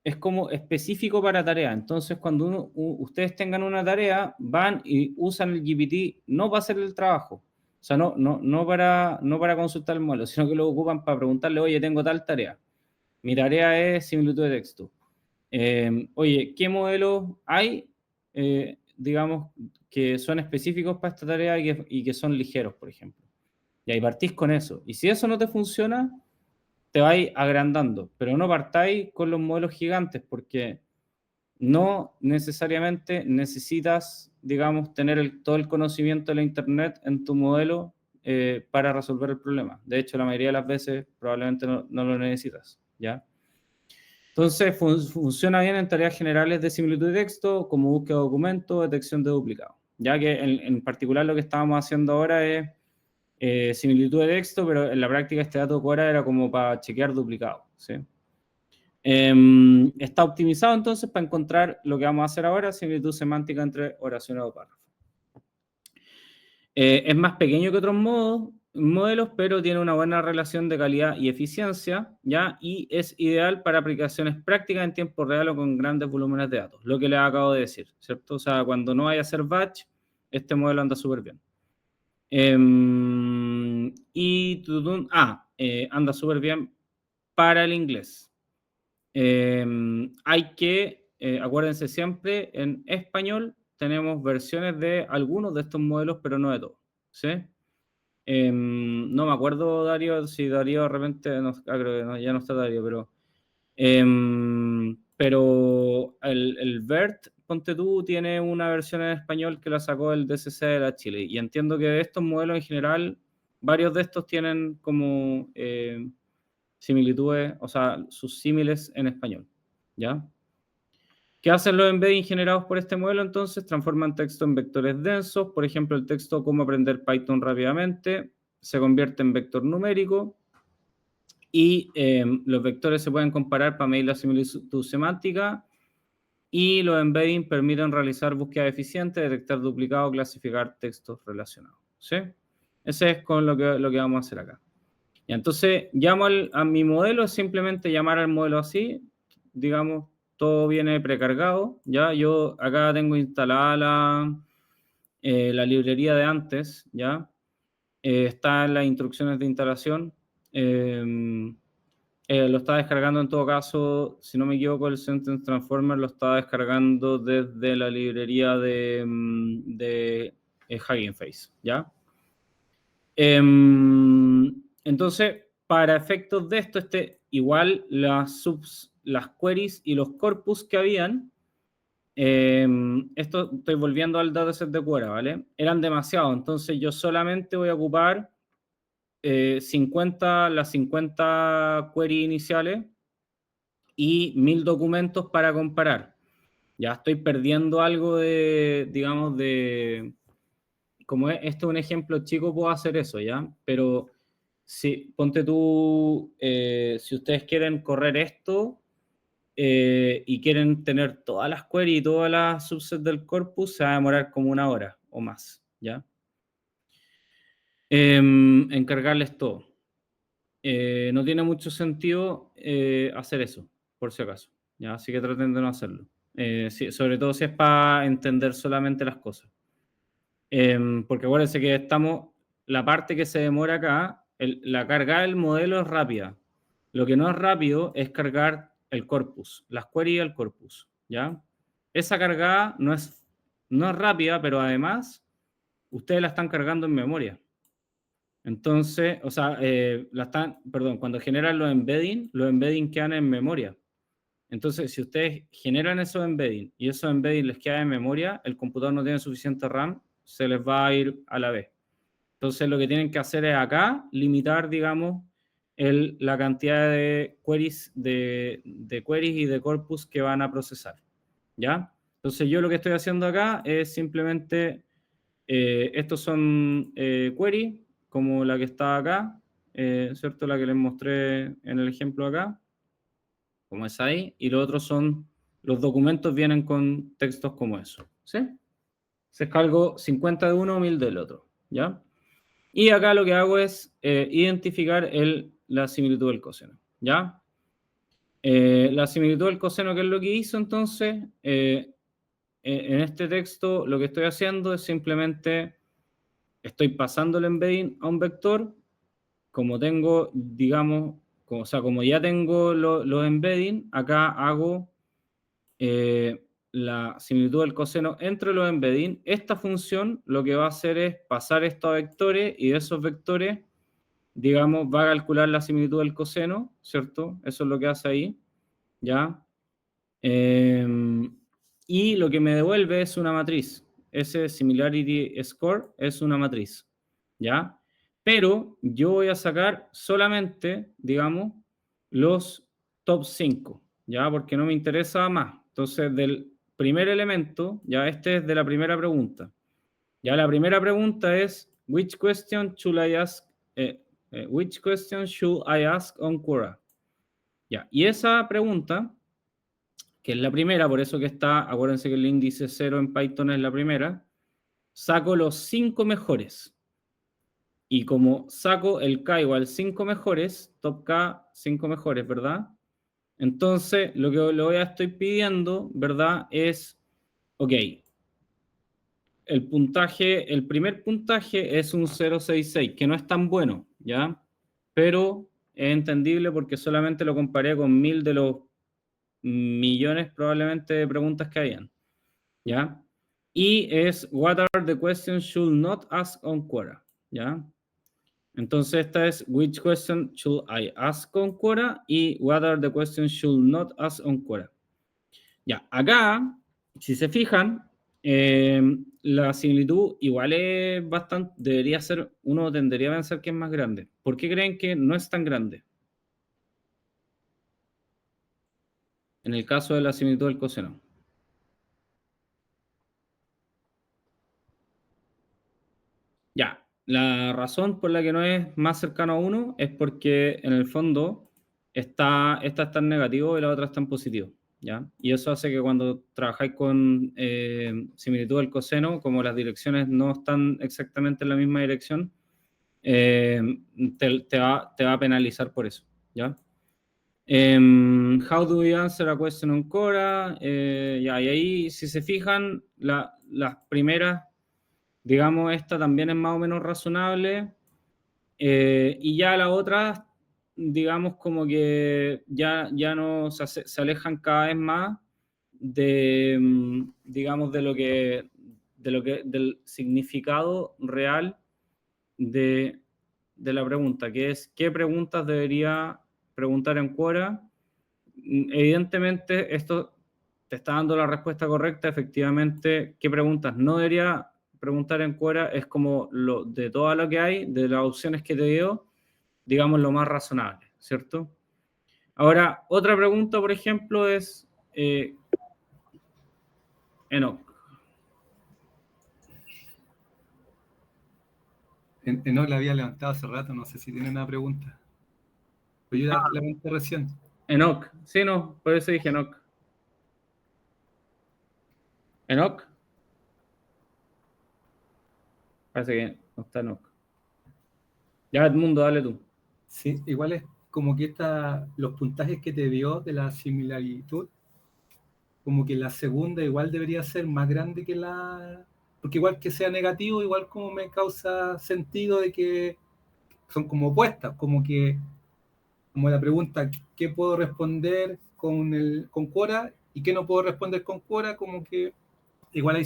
es como específico para tarea. Entonces, cuando ustedes tengan una tarea, van y usan el GPT no para hacer el trabajo. O sea, no para consultar el modelo, sino que lo ocupan para preguntarle, oye, tengo tal tarea. Mi tarea es similitud de texto. Oye, ¿qué modelos hay, digamos, que son específicos para esta tarea y que son ligeros, por ejemplo? Y ahí partís con eso. Y si eso no te funciona, te vais agrandando, pero no partáis con los modelos gigantes, porque no necesariamente necesitas, digamos, tener todo el conocimiento de la Internet en tu modelo para resolver el problema. De hecho, la mayoría de las veces probablemente no lo necesitas, ¿ya? Entonces, funciona bien en tareas generales de similitud de texto, como búsqueda de documentos, detección de duplicados. Ya que en particular lo que estábamos haciendo ahora es similitud de texto, pero en la práctica este dato Quora era como para chequear duplicados, ¿sí? Está optimizado entonces para encontrar lo que vamos a hacer ahora, similitud semántica entre oraciones o párrafos. Es más pequeño que otros modelos, pero tiene una buena relación de calidad y eficiencia, ¿ya? Y es ideal para aplicaciones prácticas en tiempo real o con grandes volúmenes de datos, lo que les acabo de decir, ¿cierto? O sea, cuando no vaya a hacer batch, este modelo anda súper bien. Anda súper bien para el inglés. Hay que, acuérdense siempre, en español tenemos versiones de algunos de estos modelos, pero no de todos, ¿sí? No me acuerdo, Darío, si Darío de repente, creo que ya no está Darío, pero el BERT, ponte tú, tiene una versión en español que la sacó el DCC de la Chile, y entiendo que de estos modelos en general, varios de estos tienen como similitudes, o sea, sus símiles en español, ¿ya? ¿Qué hacen los embeddings generados por este modelo? Entonces, transforman texto en vectores densos, por ejemplo, el texto cómo aprender Python rápidamente, se convierte en vector numérico, y los vectores se pueden comparar para medir la similitud semántica, y los embeddings permiten realizar búsqueda eficiente, detectar duplicados, clasificar textos relacionados, ¿sí? Ese es con lo que vamos a hacer acá. Y entonces, llamo a mi modelo, es simplemente llamar al modelo así, digamos, todo viene precargado, ¿ya? Yo acá tengo instalada la librería de antes, ¿ya? Está en las instrucciones de instalación. Lo está descargando en todo caso, si no me equivoco, el Sentence Transformer lo está descargando desde la librería de Hugging Face, ¿ya? Entonces, para efectos de esto, igual las queries y los corpus que habían, esto estoy volviendo al dataset de Quora, ¿vale? Eran demasiados, entonces yo solamente voy a ocupar las 50 queries iniciales y 1000 documentos para comparar. Ya estoy perdiendo algo de, digamos, como esto es un ejemplo chico, puedo hacer eso, ¿ya? Pero si, ponte tú, si ustedes quieren correr esto y quieren tener todas las queries y todas las subsets del corpus, se va a demorar como 1 hora o más, ¿ya? Encargarles todo. No tiene mucho sentido hacer eso, por si acaso, ¿ya? Así que traten de no hacerlo. Sobre todo si es para entender solamente las cosas. Porque acuérdense que la parte que se demora acá, la carga del modelo es rápida. Lo que no es rápido es cargar el corpus, las queries y el corpus, ¿ya? Esa cargada no es rápida, pero además ustedes la están cargando en memoria. Entonces, o sea, cuando generan los embedding quedan en memoria. Entonces, si ustedes generan esos embedding y esos embedding les quedan en memoria, el computador no tiene suficiente RAM, se les va a ir a la vez. Entonces, lo que tienen que hacer es acá limitar, digamos, la cantidad de queries, de queries y de corpus que van a procesar, ¿ya? Entonces, yo lo que estoy haciendo acá es simplemente, estos son queries, como la que está acá, ¿cierto? La que les mostré en el ejemplo acá, como es ahí, y los otros son, los documentos vienen con textos como eso, ¿sí? Se cargo 50 de uno, 1000 del otro, ¿ya? Y acá lo que hago es identificar la similitud del coseno, ¿ya? La similitud del coseno, ¿qué es lo que hizo entonces? En este texto lo que estoy haciendo es simplemente, estoy pasando el embedding a un vector, como tengo, digamos, como ya tengo los embedding, acá hago la similitud del coseno entre los embedding. Esta función lo que va a hacer es pasar esto a vectores y de esos vectores, digamos, va a calcular la similitud del coseno, ¿cierto? Eso es lo que hace ahí, ¿ya? Y lo que me devuelve es una matriz. Ese similarity score es una matriz, ¿ya? Pero yo voy a sacar solamente, digamos, los top 5, ¿ya? Porque no me interesa más. Entonces, del primer elemento, ya este es de la primera pregunta. Ya la primera pregunta es, which question should I ask, on Quora? Ya, y esa pregunta, que es la primera, por eso que está, acuérdense que el índice 0 en Python es la primera, saco los 5 mejores. Y como saco el K igual 5 mejores, top K 5 mejores, ¿verdad? Entonces, lo que le voy a estoy pidiendo, ¿verdad? Es, ok, el puntaje, el primer puntaje es un 0.66, que no es tan bueno, ¿ya? Pero es entendible porque solamente lo comparé con 1000 de los millones probablemente de preguntas que habían, ¿ya? Y es, what are the questions should not ask on Quora, ¿ya? Entonces esta es, which question should I ask on Quora? Y what are the questions should not ask on Quora. Ya, acá, si se fijan, la similitud igual es bastante, debería ser, uno tendería a pensar que es más grande. ¿Por qué creen que no es tan grande? En el caso de la similitud del coseno. Ya, la razón por la que no es más cercano a 1 es porque en el fondo esta está en negativo y la otra está en positivo, ¿ya? Y eso hace que cuando trabajáis con similitud del coseno, como las direcciones no están exactamente en la misma dirección, eh, te va a penalizar por eso, ¿ya? How do we answer a question on Quora? Ya, y ahí, si se fijan, las primeras, digamos, esta también es más o menos razonable, y ya la otra, digamos, como que ya no se alejan cada vez más de, digamos, del significado real de la pregunta, que es, ¿qué preguntas debería preguntar en Quora? Evidentemente, esto te está dando la respuesta correcta. Efectivamente, ¿qué preguntas no debería preguntar en Quora? Es como de todo lo que hay, de las opciones que te dio, digamos, lo más razonable, ¿cierto? Ahora, otra pregunta, por ejemplo, es Enoch. Enoch la había levantado hace rato, no sé si tiene una pregunta. Pero yo la levanté recién. Enoch, sí, no, por eso dije Enoch. Enoch. Parece que no está Enoch. Ya, Edmundo, dale tú. Sí, igual es como que los puntajes que te dio de la similitud, como que la segunda igual debería ser más grande que porque igual que sea negativo, igual como me causa sentido de que son como opuestas, como la pregunta, ¿qué puedo responder con Quora y qué no puedo responder con Quora? Como que igual hay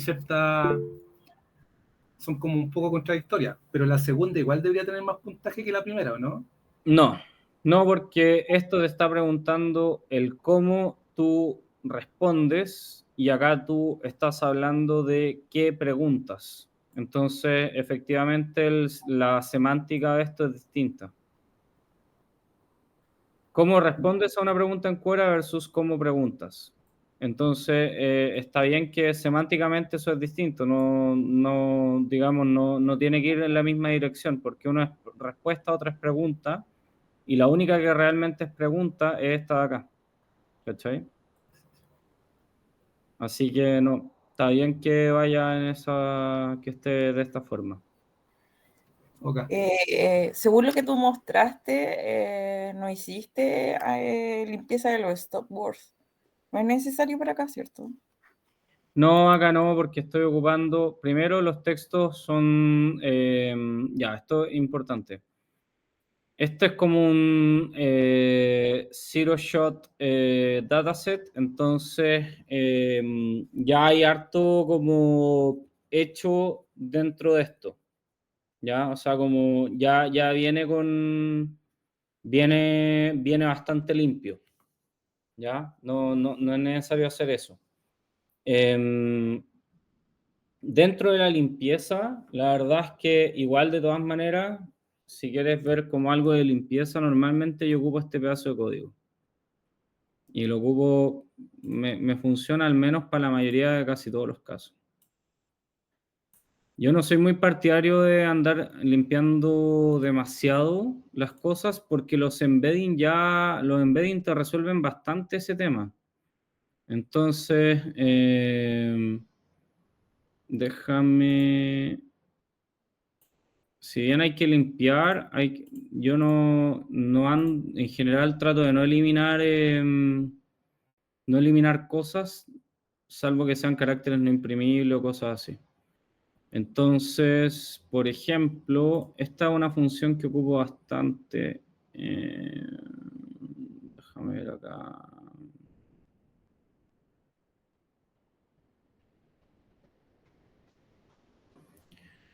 son como un poco contradictorias, pero la segunda igual debería tener más puntaje que la primera, ¿o no? No, porque esto te está preguntando el cómo tú respondes y acá tú estás hablando de qué preguntas. Entonces, efectivamente, la semántica de esto es distinta. ¿Cómo respondes a una pregunta en Quora versus cómo preguntas? Entonces, está bien que semánticamente eso es distinto, digamos, no tiene que ir en la misma dirección, porque una es respuesta, otra es pregunta, y la única que realmente es pregunta es esta de acá, ¿cachai? Así que está bien que vaya que esté de esta forma. Ok. Según lo que tú mostraste, no hiciste limpieza de los stopwords. No es necesario para acá, ¿cierto? No, acá no, porque estoy ocupando, primero los textos son, ya, esto es importante. Esto es como un zero shot dataset, entonces ya hay harto como hecho dentro de esto, ¿ya? O sea, como ya viene bastante limpio, ¿ya? No es necesario hacer eso. Dentro de la limpieza, la verdad es que igual de todas maneras, si quieres ver como algo de limpieza, normalmente yo ocupo este pedazo de código. Y lo ocupo, me funciona al menos para la mayoría de casi todos los casos. Yo no soy muy partidario de andar limpiando demasiado las cosas porque los embedding te resuelven bastante ese tema. Entonces, déjame... Si bien hay que limpiar, yo en general trato de no eliminar cosas, salvo que sean caracteres no imprimibles o cosas así. Entonces, por ejemplo, esta es una función que ocupo bastante. Déjame ver acá.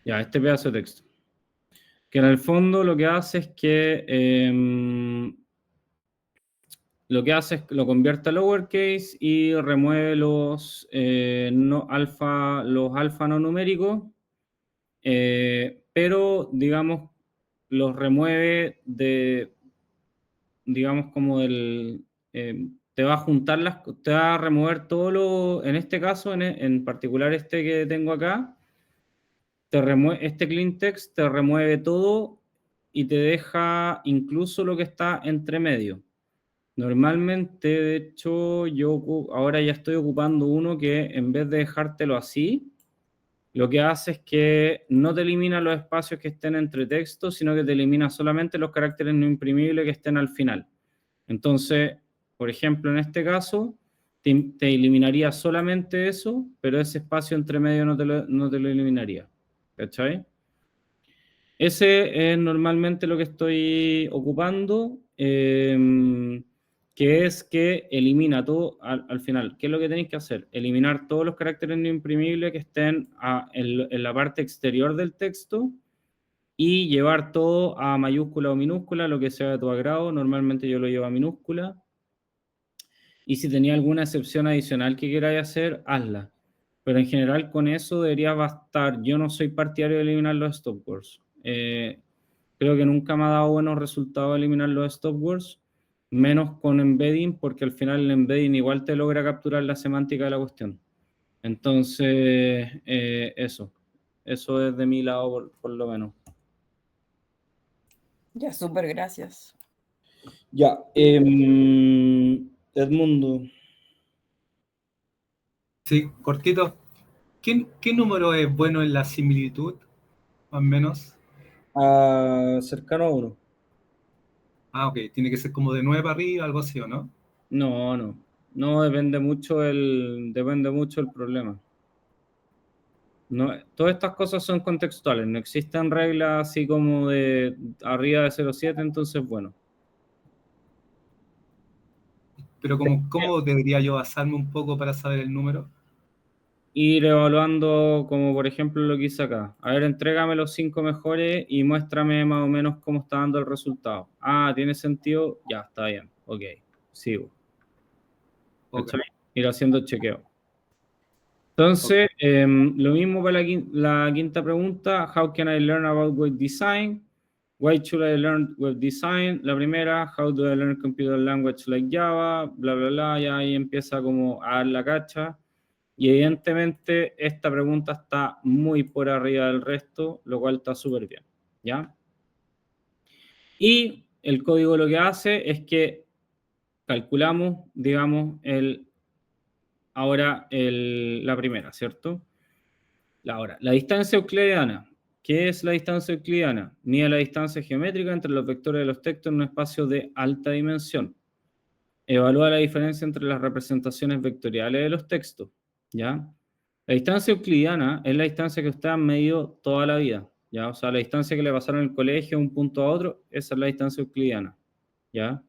Ya, este pedazo de texto. Que en el fondo lo que hace es que lo convierte a lowercase y remueve los alfa no numéricos, pero digamos los remueve digamos como te va a te va a remover en este caso, en particular este que tengo acá, este clean text te remueve todo y te deja incluso lo que está entre medio. Normalmente, de hecho, ahora ya estoy ocupando uno que en vez de dejártelo así, lo que hace es que no te elimina los espacios que estén entre textos, sino que te elimina solamente los caracteres no imprimibles que estén al final. Entonces, por ejemplo, en este caso, te eliminaría solamente eso, pero ese espacio entre medio no te lo eliminaría. ¿Cachai? Ese es normalmente lo que estoy ocupando, que es que elimina todo al final. ¿Qué es lo que tenéis que hacer? Eliminar todos los caracteres no imprimibles que estén en la parte exterior del texto y llevar todo a mayúscula o minúscula, lo que sea de tu agrado. Normalmente yo lo llevo a minúscula. Y si tenía alguna excepción adicional que queráis hacer, hazla. Pero en general con eso debería bastar. Yo no soy partidario de eliminar los stopwords. Creo que nunca me ha dado buenos resultados eliminar los stopwords, menos con embedding, porque al final el embedding igual te logra capturar la semántica de la cuestión. Entonces, eso es de mi lado por lo menos. Ya, súper, gracias. Ya, Edmundo. Sí, cortito. ¿Qué número es bueno en la similitud? Más o menos. Cercano a 1. Ah, ok. Tiene que ser como de 9 para arriba, algo así, ¿o no? No, depende mucho el problema. No, todas estas cosas son contextuales, no existen reglas así como de arriba de 0,7, entonces bueno. Pero ¿cómo debería yo basarme un poco para saber el número? Ir evaluando como por ejemplo lo que hice acá. A ver, entrégame los 5 mejores y muéstrame más o menos cómo está dando el resultado. Ah, ¿tiene sentido? Ya, está bien. Ok, sigo. Ok. Ir haciendo chequeo. Entonces, lo mismo para la quinta pregunta. How can I learn about web design? Why should I learn web design? La primera, how do I learn computer language like Java? Bla, bla, bla. Y ahí empieza como a dar la cacha. Y evidentemente esta pregunta está muy por arriba del resto, lo cual está súper bien. ¿Ya? Y el código lo que hace es que calculamos, digamos, la primera, ¿cierto? La distancia euclidiana. ¿Qué es la distancia euclidiana? Mide la distancia geométrica entre los vectores de los textos en un espacio de alta dimensión. Evalúa la diferencia entre las representaciones vectoriales de los textos, ¿ya? La distancia euclidiana es la distancia que ustedes han medido toda la vida, ¿ya? O sea, la distancia que le pasaron en el colegio de un punto a otro, esa es la distancia euclidiana, ¿ya?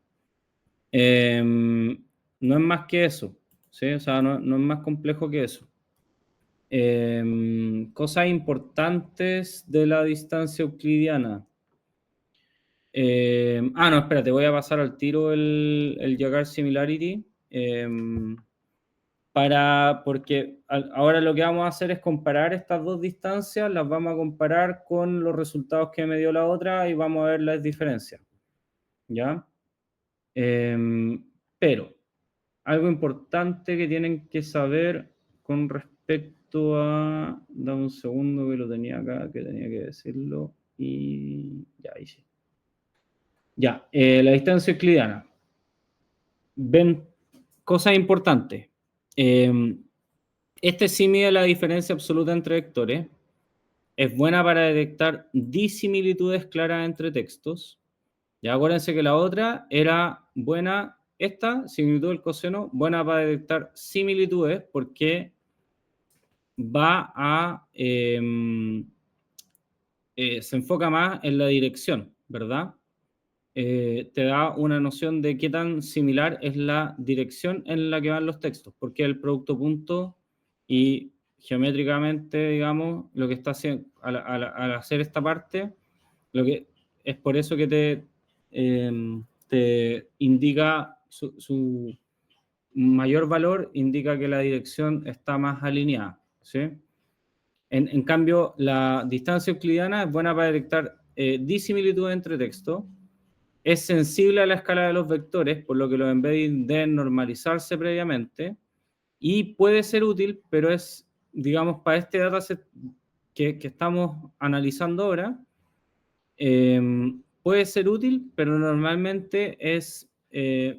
No es más que eso, ¿sí? O sea, no es más complejo que eso. Cosas importantes de la distancia euclidiana. No, espérate, voy a pasar al tiro el Jaggard Similarity. Porque ahora lo que vamos a hacer es comparar estas dos distancias, las vamos a comparar con los resultados que me dio la otra y vamos a ver las diferencias. ¿Ya? Pero algo importante que tienen que saber con respecto a... Dame un segundo que lo tenía acá, que tenía que decirlo. Y ya, ahí sí. Ya, la distancia euclidiana. Ven cosas importantes. Este sí mide la diferencia absoluta entre vectores. Es buena para detectar disimilitudes claras entre textos. Ya acuérdense que la otra era buena, esta, similitud del coseno, buena para detectar similitudes porque va a... se enfoca más en la dirección, ¿verdad? Te da una noción de qué tan similar es la dirección en la que van los textos, porque el producto punto y geométricamente, digamos, lo que está haciendo al hacer esta parte, lo que es por eso que te indica su mayor valor, indica que la dirección está más alineada, ¿sí? En cambio, la distancia euclidiana es buena para detectar disimilitudes entre textos. Es sensible a la escala de los vectores, por lo que los embeddings deben normalizarse previamente. Y puede ser útil, pero es, digamos, para este dataset que estamos analizando ahora, puede ser útil, pero normalmente es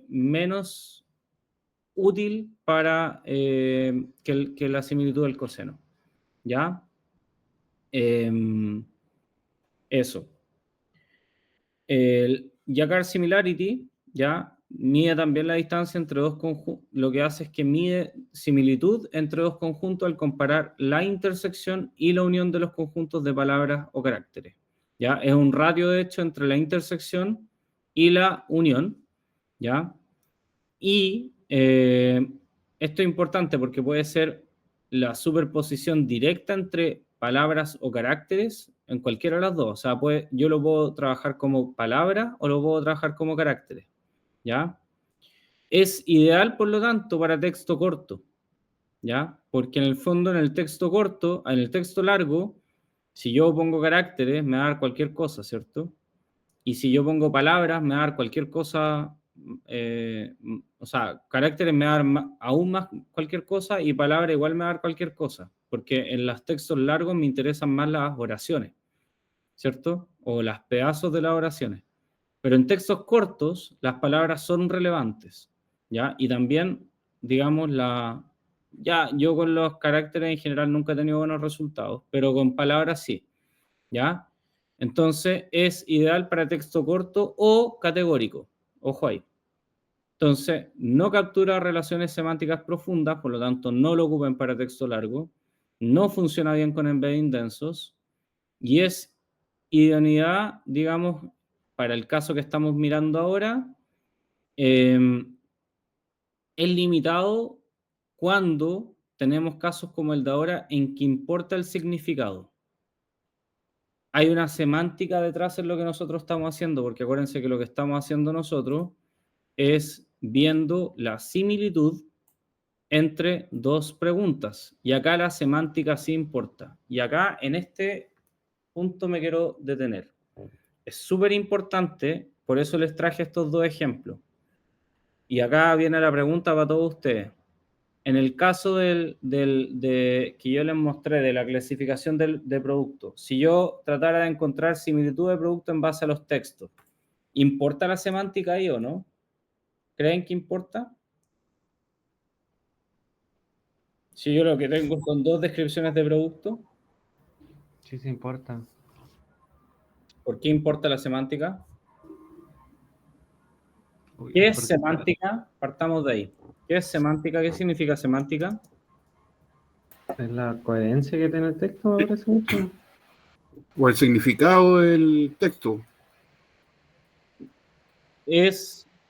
menos útil para que la similitud del coseno. ¿Ya? Eso. El Jaggard Similarity, ¿ya? Mide también la distancia entre dos conjuntos. Lo que hace es que mide similitud entre dos conjuntos al comparar la intersección y la unión de los conjuntos de palabras o caracteres. ¿Ya? Es un ratio, de hecho, entre la intersección y la unión. ¿Ya? Y esto es importante porque puede ser la superposición directa entre palabras o caracteres en cualquiera de las dos. O sea, yo lo puedo trabajar como palabra o lo puedo trabajar como caracteres. ¿Ya? Es ideal, por lo tanto, para texto corto. ¿Ya? Porque en el fondo, en el texto corto, en el texto largo, si yo pongo caracteres, me va a dar cualquier cosa, ¿cierto? Y si yo pongo palabras, me va a dar cualquier cosa, o sea, caracteres me va a dar aún más cualquier cosa y palabra igual me va a dar cualquier cosa, porque en los textos largos me interesan más las oraciones, ¿cierto? O los pedazos de las oraciones. Pero en textos cortos, las palabras son relevantes, ¿ya? Y también, digamos, ya, yo con los caracteres en general nunca he tenido buenos resultados, pero con palabras sí, ¿ya? Entonces, es ideal para texto corto o categórico. Ojo ahí. Entonces, no captura relaciones semánticas profundas, por lo tanto, no lo ocupen para texto largo. No funciona bien con embedding densos. Y es idoneidad, digamos, para el caso que estamos mirando ahora, es limitado cuando tenemos casos como el de ahora en que importa el significado. Hay una semántica detrás en lo que nosotros estamos haciendo, porque acuérdense que lo que estamos haciendo nosotros es viendo la similitud entre dos preguntas. Y acá la semántica sí importa. Y acá, en este punto, me quiero detener. Es súper importante, por eso les traje estos dos ejemplos. Y acá viene la pregunta para todos ustedes. En el caso que yo les mostré de la clasificación de productos, si yo tratara de encontrar similitud de producto en base a los textos, ¿importa la semántica ahí o no? ¿Creen que importa? Si yo lo que tengo son dos descripciones de producto. Sí, sí importa. ¿Por qué importa la semántica? ¿Qué es Porque- semántica? Partamos de ahí. ¿Qué es semántica? ¿Qué significa semántica? Es la coherencia que tiene el texto, me parece mucho. O el significado del texto.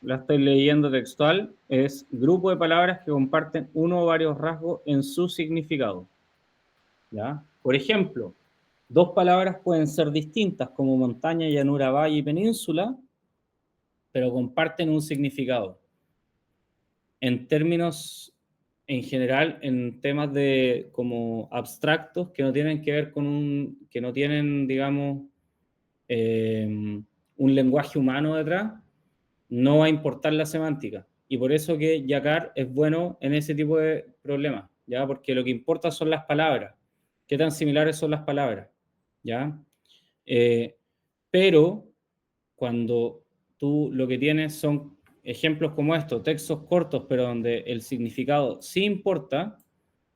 La estoy leyendo textual, es grupo de palabras que comparten uno o varios rasgos en su significado. ¿Ya? Por ejemplo, dos palabras pueden ser distintas como montaña, llanura, valle y península, pero comparten un significado. En términos, en general, en temas de como abstractos que no tienen que ver con que no tienen, digamos, un lenguaje humano detrás, no va a importar la semántica. Y por eso que Yacar es bueno en ese tipo de problemas, ¿ya? Porque lo que importa son las palabras. ¿Qué tan similares son las palabras? ¿Ya? Pero cuando tú lo que tienes son ejemplos como estos, textos cortos, pero donde el significado sí importa,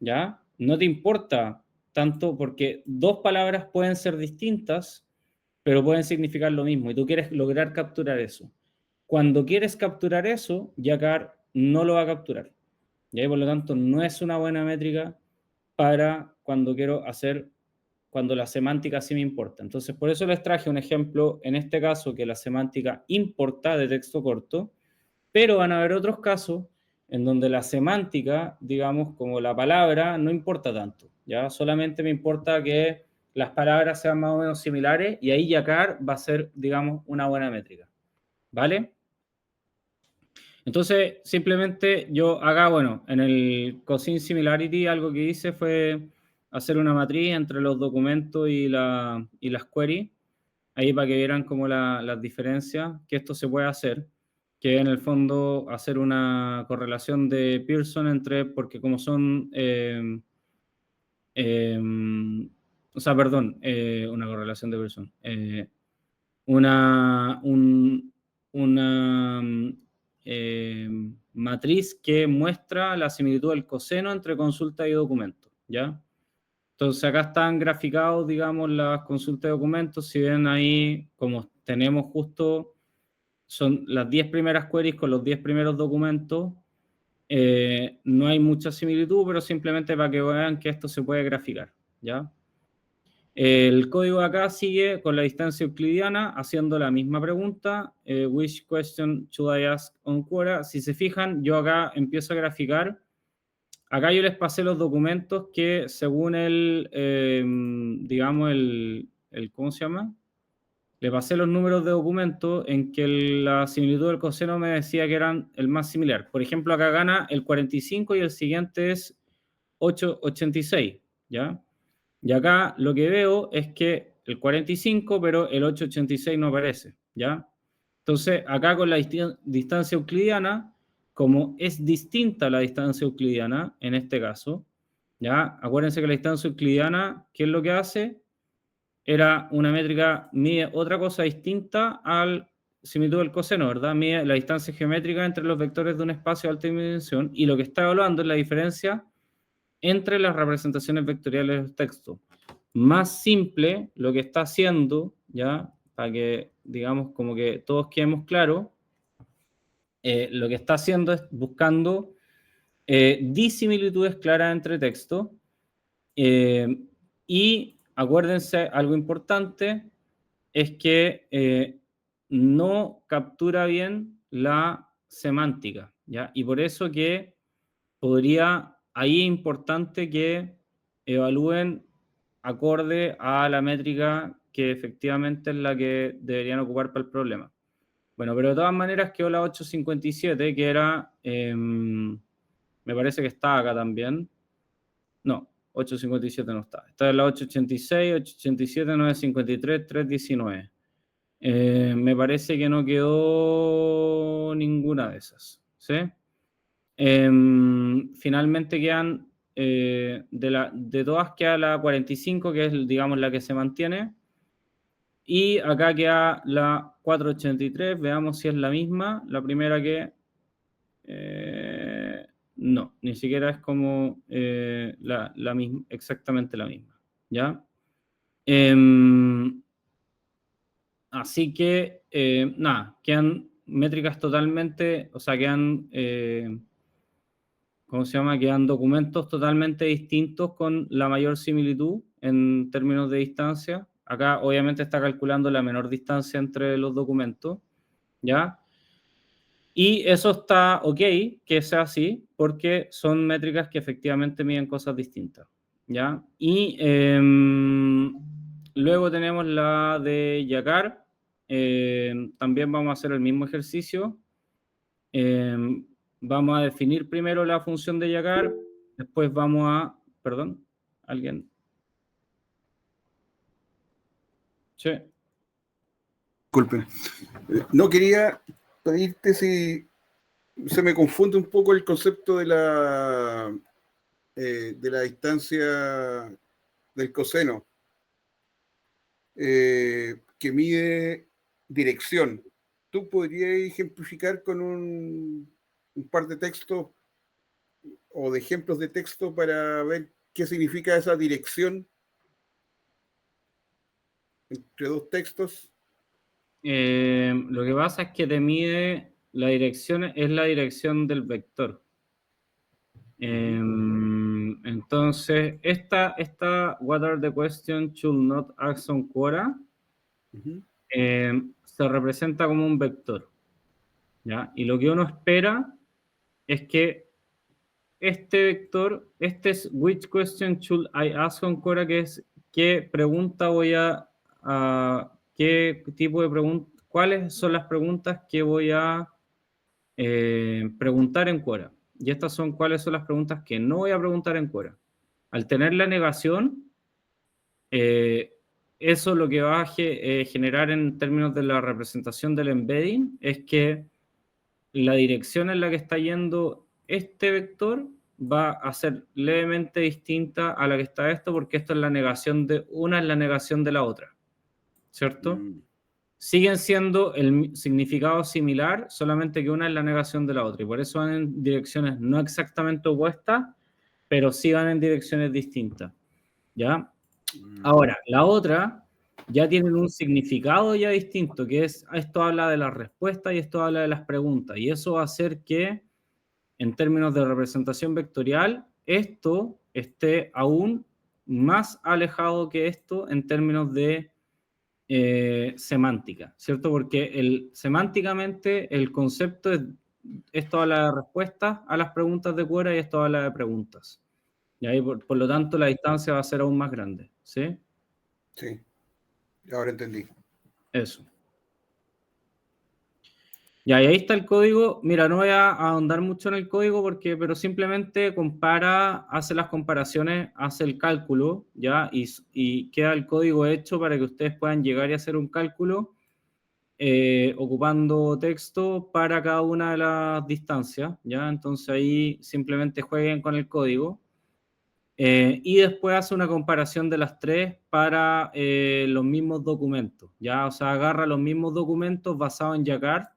¿ya? No te importa tanto porque dos palabras pueden ser distintas, pero pueden significar lo mismo y tú quieres lograr capturar eso. Cuando quieres capturar eso, Yacar no lo va a capturar. Y ahí, por lo tanto, no es una buena métrica para cuando quiero hacer, cuando la semántica sí me importa. Entonces, por eso les traje un ejemplo, en este caso, que la semántica importa de texto corto, pero van a haber otros casos en donde la semántica, digamos, como la palabra, no importa tanto, ¿ya? Solamente me importa que las palabras sean más o menos similares y ahí Yacar va a ser, digamos, una buena métrica, ¿vale? Entonces, simplemente yo acá, bueno, en el Cousin Similarity algo que hice fue hacer una matriz entre los documentos y las queries, ahí para que vieran como las diferencias, que esto se puede hacer, que en el fondo hacer una correlación de Pearson entre, porque como son, o sea, perdón, una correlación de Pearson, una, un- una matriz que muestra la similitud del coseno entre consulta y documento, ¿ya? Entonces acá están graficados, digamos, las consultas de documentos. Si ven ahí, como tenemos justo, son las 10 primeras queries con los 10 primeros documentos. No hay mucha similitud, pero simplemente para que vean que esto se puede graficar, ¿ya? El código acá sigue con la distancia euclidiana haciendo la misma pregunta. Which question should I ask on Quora? Si se fijan, yo acá empiezo a graficar. Acá yo les pasé los documentos que según digamos, ¿cómo se llama? Le pasé los números de documentos en que la similitud del coseno me decía que eran el más similar. Por ejemplo, acá gana el 45 y el siguiente es 8,86, ¿ya? Y acá lo que veo es que el 45, pero el 8,86 no aparece, ¿ya? Entonces, acá con la distancia euclidiana, como es distinta la distancia euclidiana en este caso, ¿ya? Acuérdense que la distancia euclidiana, ¿qué es lo que hace? Era una métrica, mide otra cosa distinta al similitud del coseno, ¿verdad? Mide la distancia geométrica entre los vectores de un espacio de alta dimensión y lo que está evaluando es la diferencia entre las representaciones vectoriales del texto. Más simple, lo que está haciendo, ¿ya? Para que, digamos, como que todos quedemos claros, lo que está haciendo es buscando disimilitudes claras entre textos y acuérdense, algo importante es que no captura bien la semántica, ¿ya? Y por eso que ahí es importante que evalúen acorde a la métrica que efectivamente es la que deberían ocupar para el problema. Bueno, pero de todas maneras quedó la 857, que era, me parece que está acá también. No, 857 no está. Está en la 886, 887, 953, 319. Me parece que no quedó ninguna de esas, ¿sí? Finalmente quedan, de todas queda la 45, que es, digamos, la que se mantiene. Y acá queda la 483, veamos si es la misma. La primera que... no, ni siquiera es como la misma, exactamente la misma, ¿ya? Así que, nada, quedan métricas totalmente, o sea, quedan, ¿cómo se llama? Quedan documentos totalmente distintos con la mayor similitud en términos de distancia. Acá obviamente está calculando la menor distancia entre los documentos, ¿ya? Y eso está ok, que sea así, porque son métricas que efectivamente miden cosas distintas, ¿ya? Y luego tenemos la de Yakar. También vamos a hacer el mismo ejercicio. Vamos a definir primero la función de Yakar, después vamos a... Perdón, ¿alguien? Sí. Disculpen. No quería pedirte si se me confunde un poco el concepto de la distancia del coseno, que mide dirección. ¿Tú podrías ejemplificar con un par de textos o de ejemplos de texto para ver qué significa esa dirección entre dos textos? Lo que pasa es que te mide la dirección, es la dirección del vector. Entonces, esta what are the questions should not ask on Quora, se representa como un vector, ¿ya? Y lo que uno espera es que este vector, este es which question should I ask on Quora, que es qué pregunta voy qué tipo de pregunta, cuáles son las preguntas que voy a preguntar en Quora. Y estas son cuáles son las preguntas que no voy a preguntar en Quora. Al tener la negación, eso lo que va a generar en términos de la representación del embedding es que la dirección en la que está yendo este vector va a ser levemente distinta a la que está esto, porque esto es la negación de una, es la negación de la otra, ¿cierto? Siguen siendo el significado similar, solamente que una es la negación de la otra, y por eso van en direcciones no exactamente opuestas, pero sí van en direcciones distintas, ¿ya? Ahora, la otra ya tienen un significado ya distinto, que es, esto habla de las respuestas y esto habla de las preguntas, y eso va a hacer que, en términos de representación vectorial, esto esté aún más alejado que esto en términos de semántica, ¿cierto? Porque semánticamente el concepto es, esto habla de respuestas a las preguntas de Quora y esto habla de preguntas. Y ahí, por lo tanto, la distancia va a ser aún más grande, ¿sí? Sí, ahora entendí. Eso. Ya, y ahí está el código. Mira, no voy a ahondar mucho en el código pero simplemente compara, hace las comparaciones, hace el cálculo, ¿ya? Y queda el código hecho para que ustedes puedan llegar y hacer un cálculo ocupando texto para cada una de las distancias, ¿ya? Entonces ahí simplemente jueguen con el código. Y después hace una comparación de las tres para los mismos documentos, ¿ya? O sea, agarra los mismos documentos basados en Jacquard.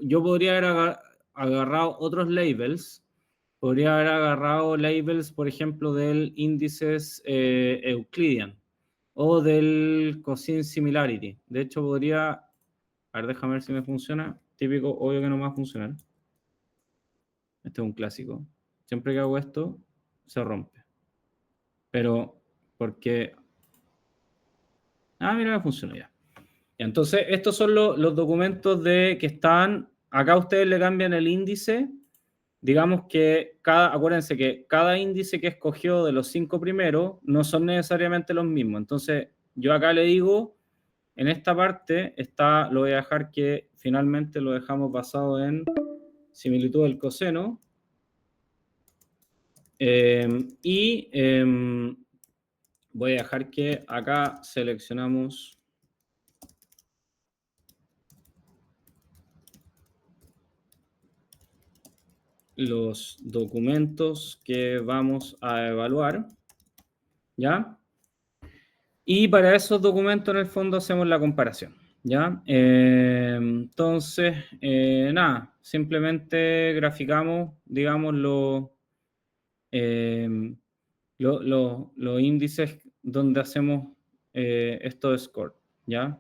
Yo podría haber agarrado otros labels, podría haber agarrado labels, por ejemplo, del índices Euclidean o del cosine similarity. De hecho, podría... A ver, déjame ver si me funciona. Típico, obvio que no me va a funcionar. Este es un clásico. Siempre que hago esto, se rompe. Pero, porque... Ah, mira, me funciona ya. Entonces, estos son los documentos que están... Acá ustedes le cambian el índice. Digamos que acuérdense que cada índice que escogió de los 5 primeros no son necesariamente los mismos. Entonces, yo acá le digo, en esta parte lo voy a dejar que finalmente lo dejamos basado en similitud del coseno. Voy a dejar que acá seleccionamos los documentos que vamos a evaluar, ¿ya? Y para esos documentos, en el fondo, hacemos la comparación, ¿ya? Entonces, nada, simplemente graficamos, digamos, los índices donde hacemos estos scores, ¿ya?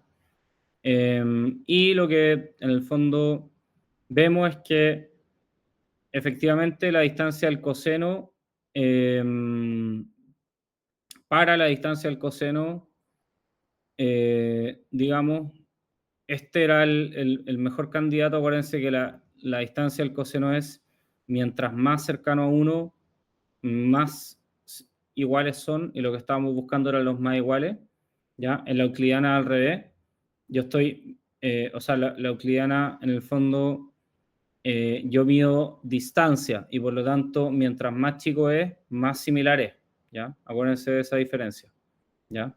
Y lo que en el fondo vemos es que efectivamente la distancia del coseno, para la distancia del coseno, digamos, este era el mejor candidato. Acuérdense que la distancia del coseno es, mientras más cercano a 1, más iguales son, y lo que estábamos buscando eran los más iguales, ¿ya? En la euclidiana al revés, yo estoy, o sea, la euclidiana en el fondo, yo mido distancia, y por lo tanto, mientras más chico es, más similar es, ¿ya? Acuérdense de esa diferencia, ¿ya?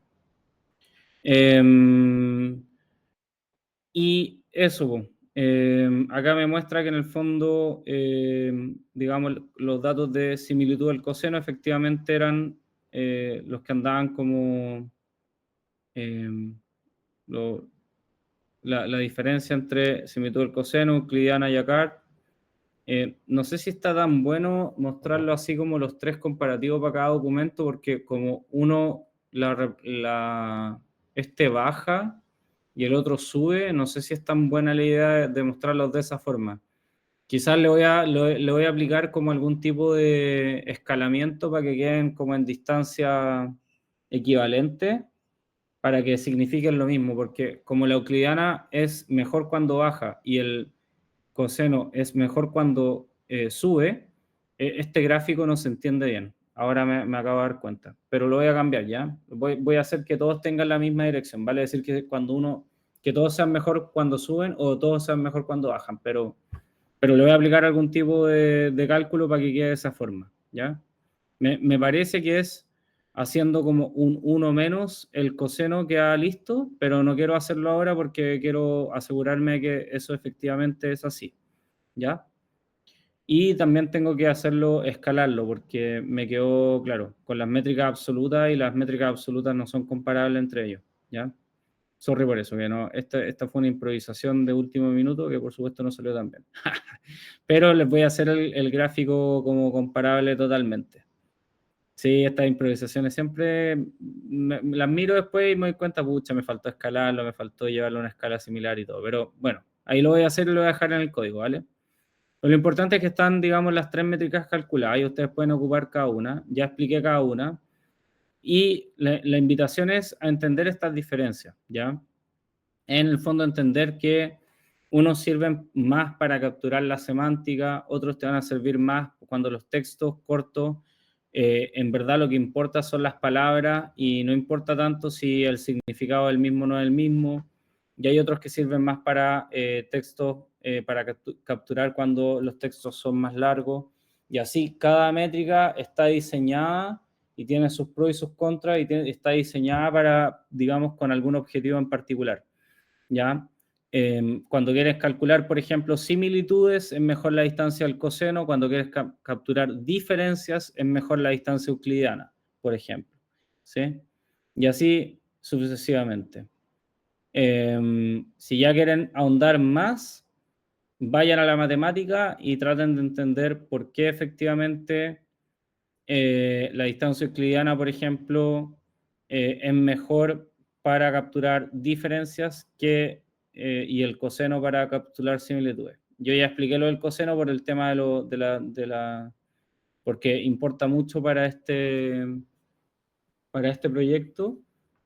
Y eso, po. Acá me muestra que en el fondo, digamos, los datos de similitud del coseno efectivamente eran los que andaban como lo- la diferencia entre similitud del coseno, euclidiana y Jacquard. No sé si está tan bueno mostrarlo así como los tres comparativos para cada documento, porque como uno, este baja y el otro sube, no sé si es tan buena la idea de mostrarlos de esa forma. Quizás le voy a aplicar como algún tipo de escalamiento para que queden como en distancia equivalente, para que signifiquen lo mismo, porque como la euclidiana es mejor cuando baja y el coseno es mejor cuando sube, este gráfico no se entiende bien. Ahora me acabo de dar cuenta, pero lo voy a cambiar, ¿ya? Voy a hacer que todos tengan la misma dirección, ¿vale? Es decir, que todos sean mejor cuando suben o todos sean mejor cuando bajan, pero le voy a aplicar algún tipo de cálculo para que quede de esa forma, ¿ya? Me parece que es haciendo como un 1 menos el coseno queda listo, pero no quiero hacerlo ahora porque quiero asegurarme de que eso efectivamente es así, ¿ya? Y también tengo que hacerlo, escalarlo, porque me quedó claro, con las métricas absolutas, y las métricas absolutas no son comparables entre ellos, ¿ya? Sorry por eso, que no, esta fue una improvisación de último minuto que por supuesto no salió tan bien. Pero les voy a hacer el gráfico como comparable totalmente. Sí, estas improvisaciones siempre las miro después y me doy cuenta, pucha, me faltó escalarlo, me faltó llevarlo a una escala similar y todo. Pero bueno, ahí lo voy a hacer y lo voy a dejar en el código, ¿vale? Lo importante es que están, digamos, las tres métricas calculadas y ustedes pueden ocupar cada una. Ya expliqué cada una. Y la invitación es a entender estas diferencias, ¿ya? En el fondo, entender que unos sirven más para capturar la semántica, otros te van a servir más cuando los textos cortos, en verdad lo que importa son las palabras y no importa tanto si el significado es el mismo o no es el mismo. Y hay otros que sirven más para textos, para capturar cuando los textos son más largos. Y así cada métrica está diseñada y tiene sus pros y sus contras, y está diseñada para, digamos, con algún objetivo en particular, ¿ya? Cuando quieres calcular, por ejemplo, similitudes, es mejor la distancia del coseno. Cuando quieres capturar diferencias, es mejor la distancia euclidiana, por ejemplo, ¿sí? Y así sucesivamente. Si ya quieren ahondar más, vayan a la matemática y traten de entender por qué efectivamente la distancia euclidiana, por ejemplo, es mejor para capturar diferencias y el coseno para capturar similitudes. Yo ya expliqué lo del coseno por el tema porque importa mucho para este proyecto,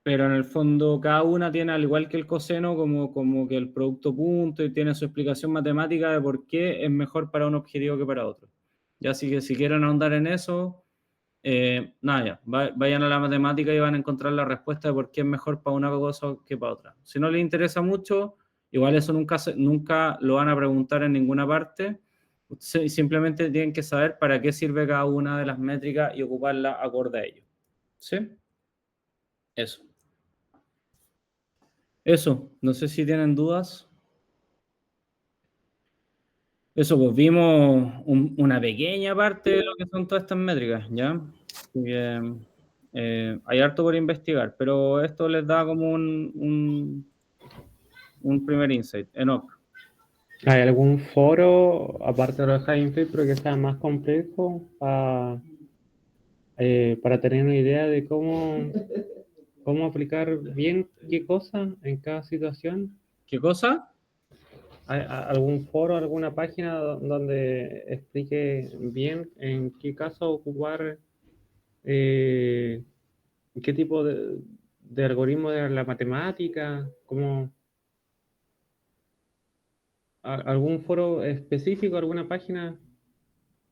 pero en el fondo cada una tiene, al igual que el coseno, como que el producto punto, y tiene su explicación matemática de por qué es mejor para un objetivo que para otro. Ya, así que si quieren ahondar en eso, nada, ya, vayan a la matemática y van a encontrar la respuesta de por qué es mejor para una cosa que para otra. Si no les interesa mucho, igual eso nunca lo van a preguntar en ninguna parte. Simplemente tienen que saber para qué sirve cada una de las métricas y ocuparla acorde a ello. ¿Sí? Eso, no sé si tienen dudas. Eso, pues vimos una pequeña parte de lo que son todas estas métricas, ¿ya? Así que, hay harto por investigar, pero esto les da como un primer insight. Enoch. ¿Hay algún foro, aparte de los Hugging Face, pero que sea más complejo para tener una idea de cómo aplicar bien qué cosa en cada situación? ¿Qué cosa? ¿Hay algún foro, alguna página donde explique bien en qué caso ocupar qué tipo de algoritmo de la matemática? ¿Cómo, algún foro específico, alguna página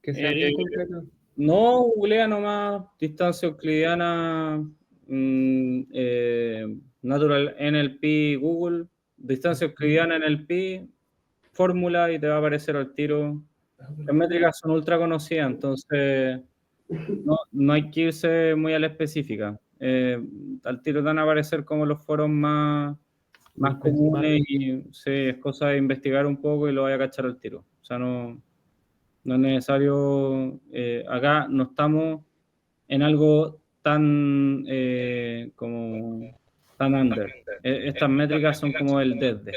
que sea bien completa? No, googlea nomás distancia euclidiana, Natural NLP, Google, distancia euclidiana NLP, fórmula y te va a aparecer al tiro. Las métricas son ultra conocidas, entonces no hay que irse muy a la específica. Al tiro te van a aparecer como los foros más comunes y sí, es cosa de investigar un poco y lo vaya a cachar al tiro. O sea, no es necesario, acá no estamos en algo tan como tan under. Estas métricas son como el desde.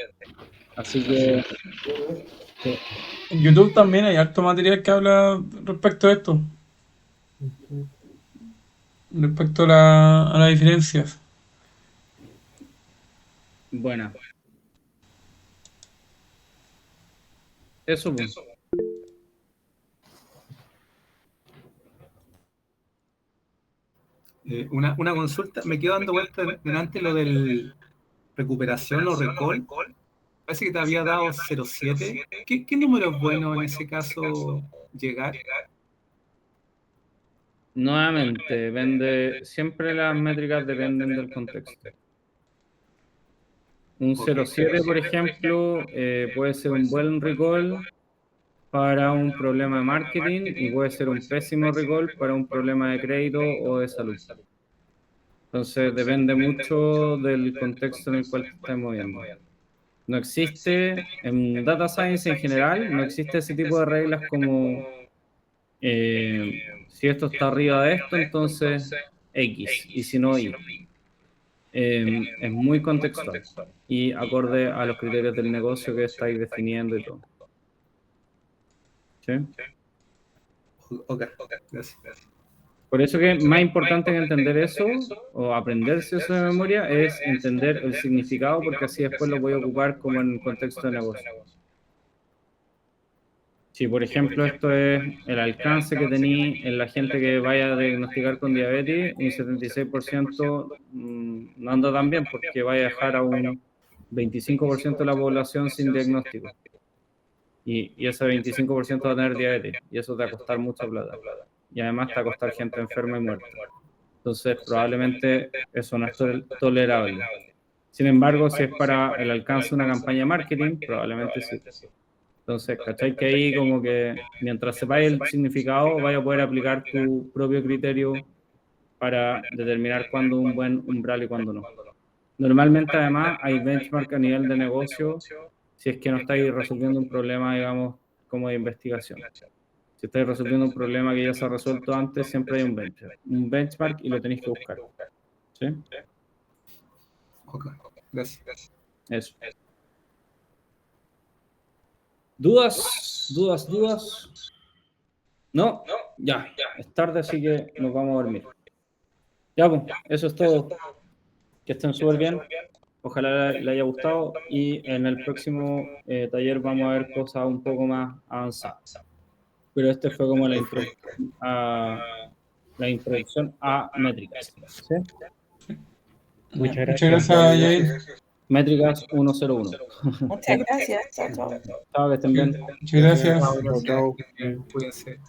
Así que En YouTube también hay harto material que habla respecto a esto, respecto a las diferencias. buena. Eso, pues. Una consulta, me quedo dando vuelta delante lo del recuperación o recall. Parece que te había dado 0,7. ¿Qué número es bueno en ese caso llegar? Nuevamente, depende, siempre las métricas dependen del contexto. Un 0,7, por ejemplo, puede ser un buen recall para un problema de marketing y puede ser un pésimo recall para un problema de crédito o de salud. Entonces, depende mucho del contexto en el cual te estás moviendo. No existe, en Data Science en general, no existe ese tipo de reglas como si esto está arriba de esto, entonces X, y si no, Y. Es muy contextual y acorde a los criterios del negocio que estáis definiendo y todo. ¿Sí? Ok, gracias. Por eso que más importante que entender eso o aprenderse eso de memoria es entender el significado, porque así después lo voy a ocupar como en contexto de negocio. Si, por ejemplo, esto es el alcance que tenéis en la gente que vaya a diagnosticar con diabetes, un 76% no anda tan bien porque vaya a dejar a un 25% de la población sin diagnóstico. Y ese 25% va a tener diabetes, y eso te va a costar mucha plata. Y además te va a costar gente enferma y muerta. Entonces, probablemente eso no es tolerable. Sin embargo, si es para el alcance de una campaña de marketing, probablemente sí. Entonces, ¿cachai? Que ahí como que mientras sepáis el significado, vais a poder aplicar tu propio criterio para determinar cuándo un buen umbral y cuándo no. Normalmente, además, hay benchmark a nivel de negocio si es que no estáis resolviendo un problema, digamos, como de investigación. Si estáis resolviendo un problema que ya se ha resuelto antes, siempre hay un benchmark y lo tenéis que buscar. ¿Sí? Ok, gracias. Eso. ¿Dudas? No, ya, es tarde, así que nos vamos a dormir. Ya, pues, eso es todo. Que estén súper bien. Ojalá les haya gustado y en el próximo taller vamos a ver cosas un poco más avanzadas. Pero este fue como la introducción a métricas. ¿Sí? Muchas gracias, Jair. Métricas 101. Muchas gracias. Chao, chao. Chao, que estén bien. Muchas gracias. Chao, chao. Cuídense.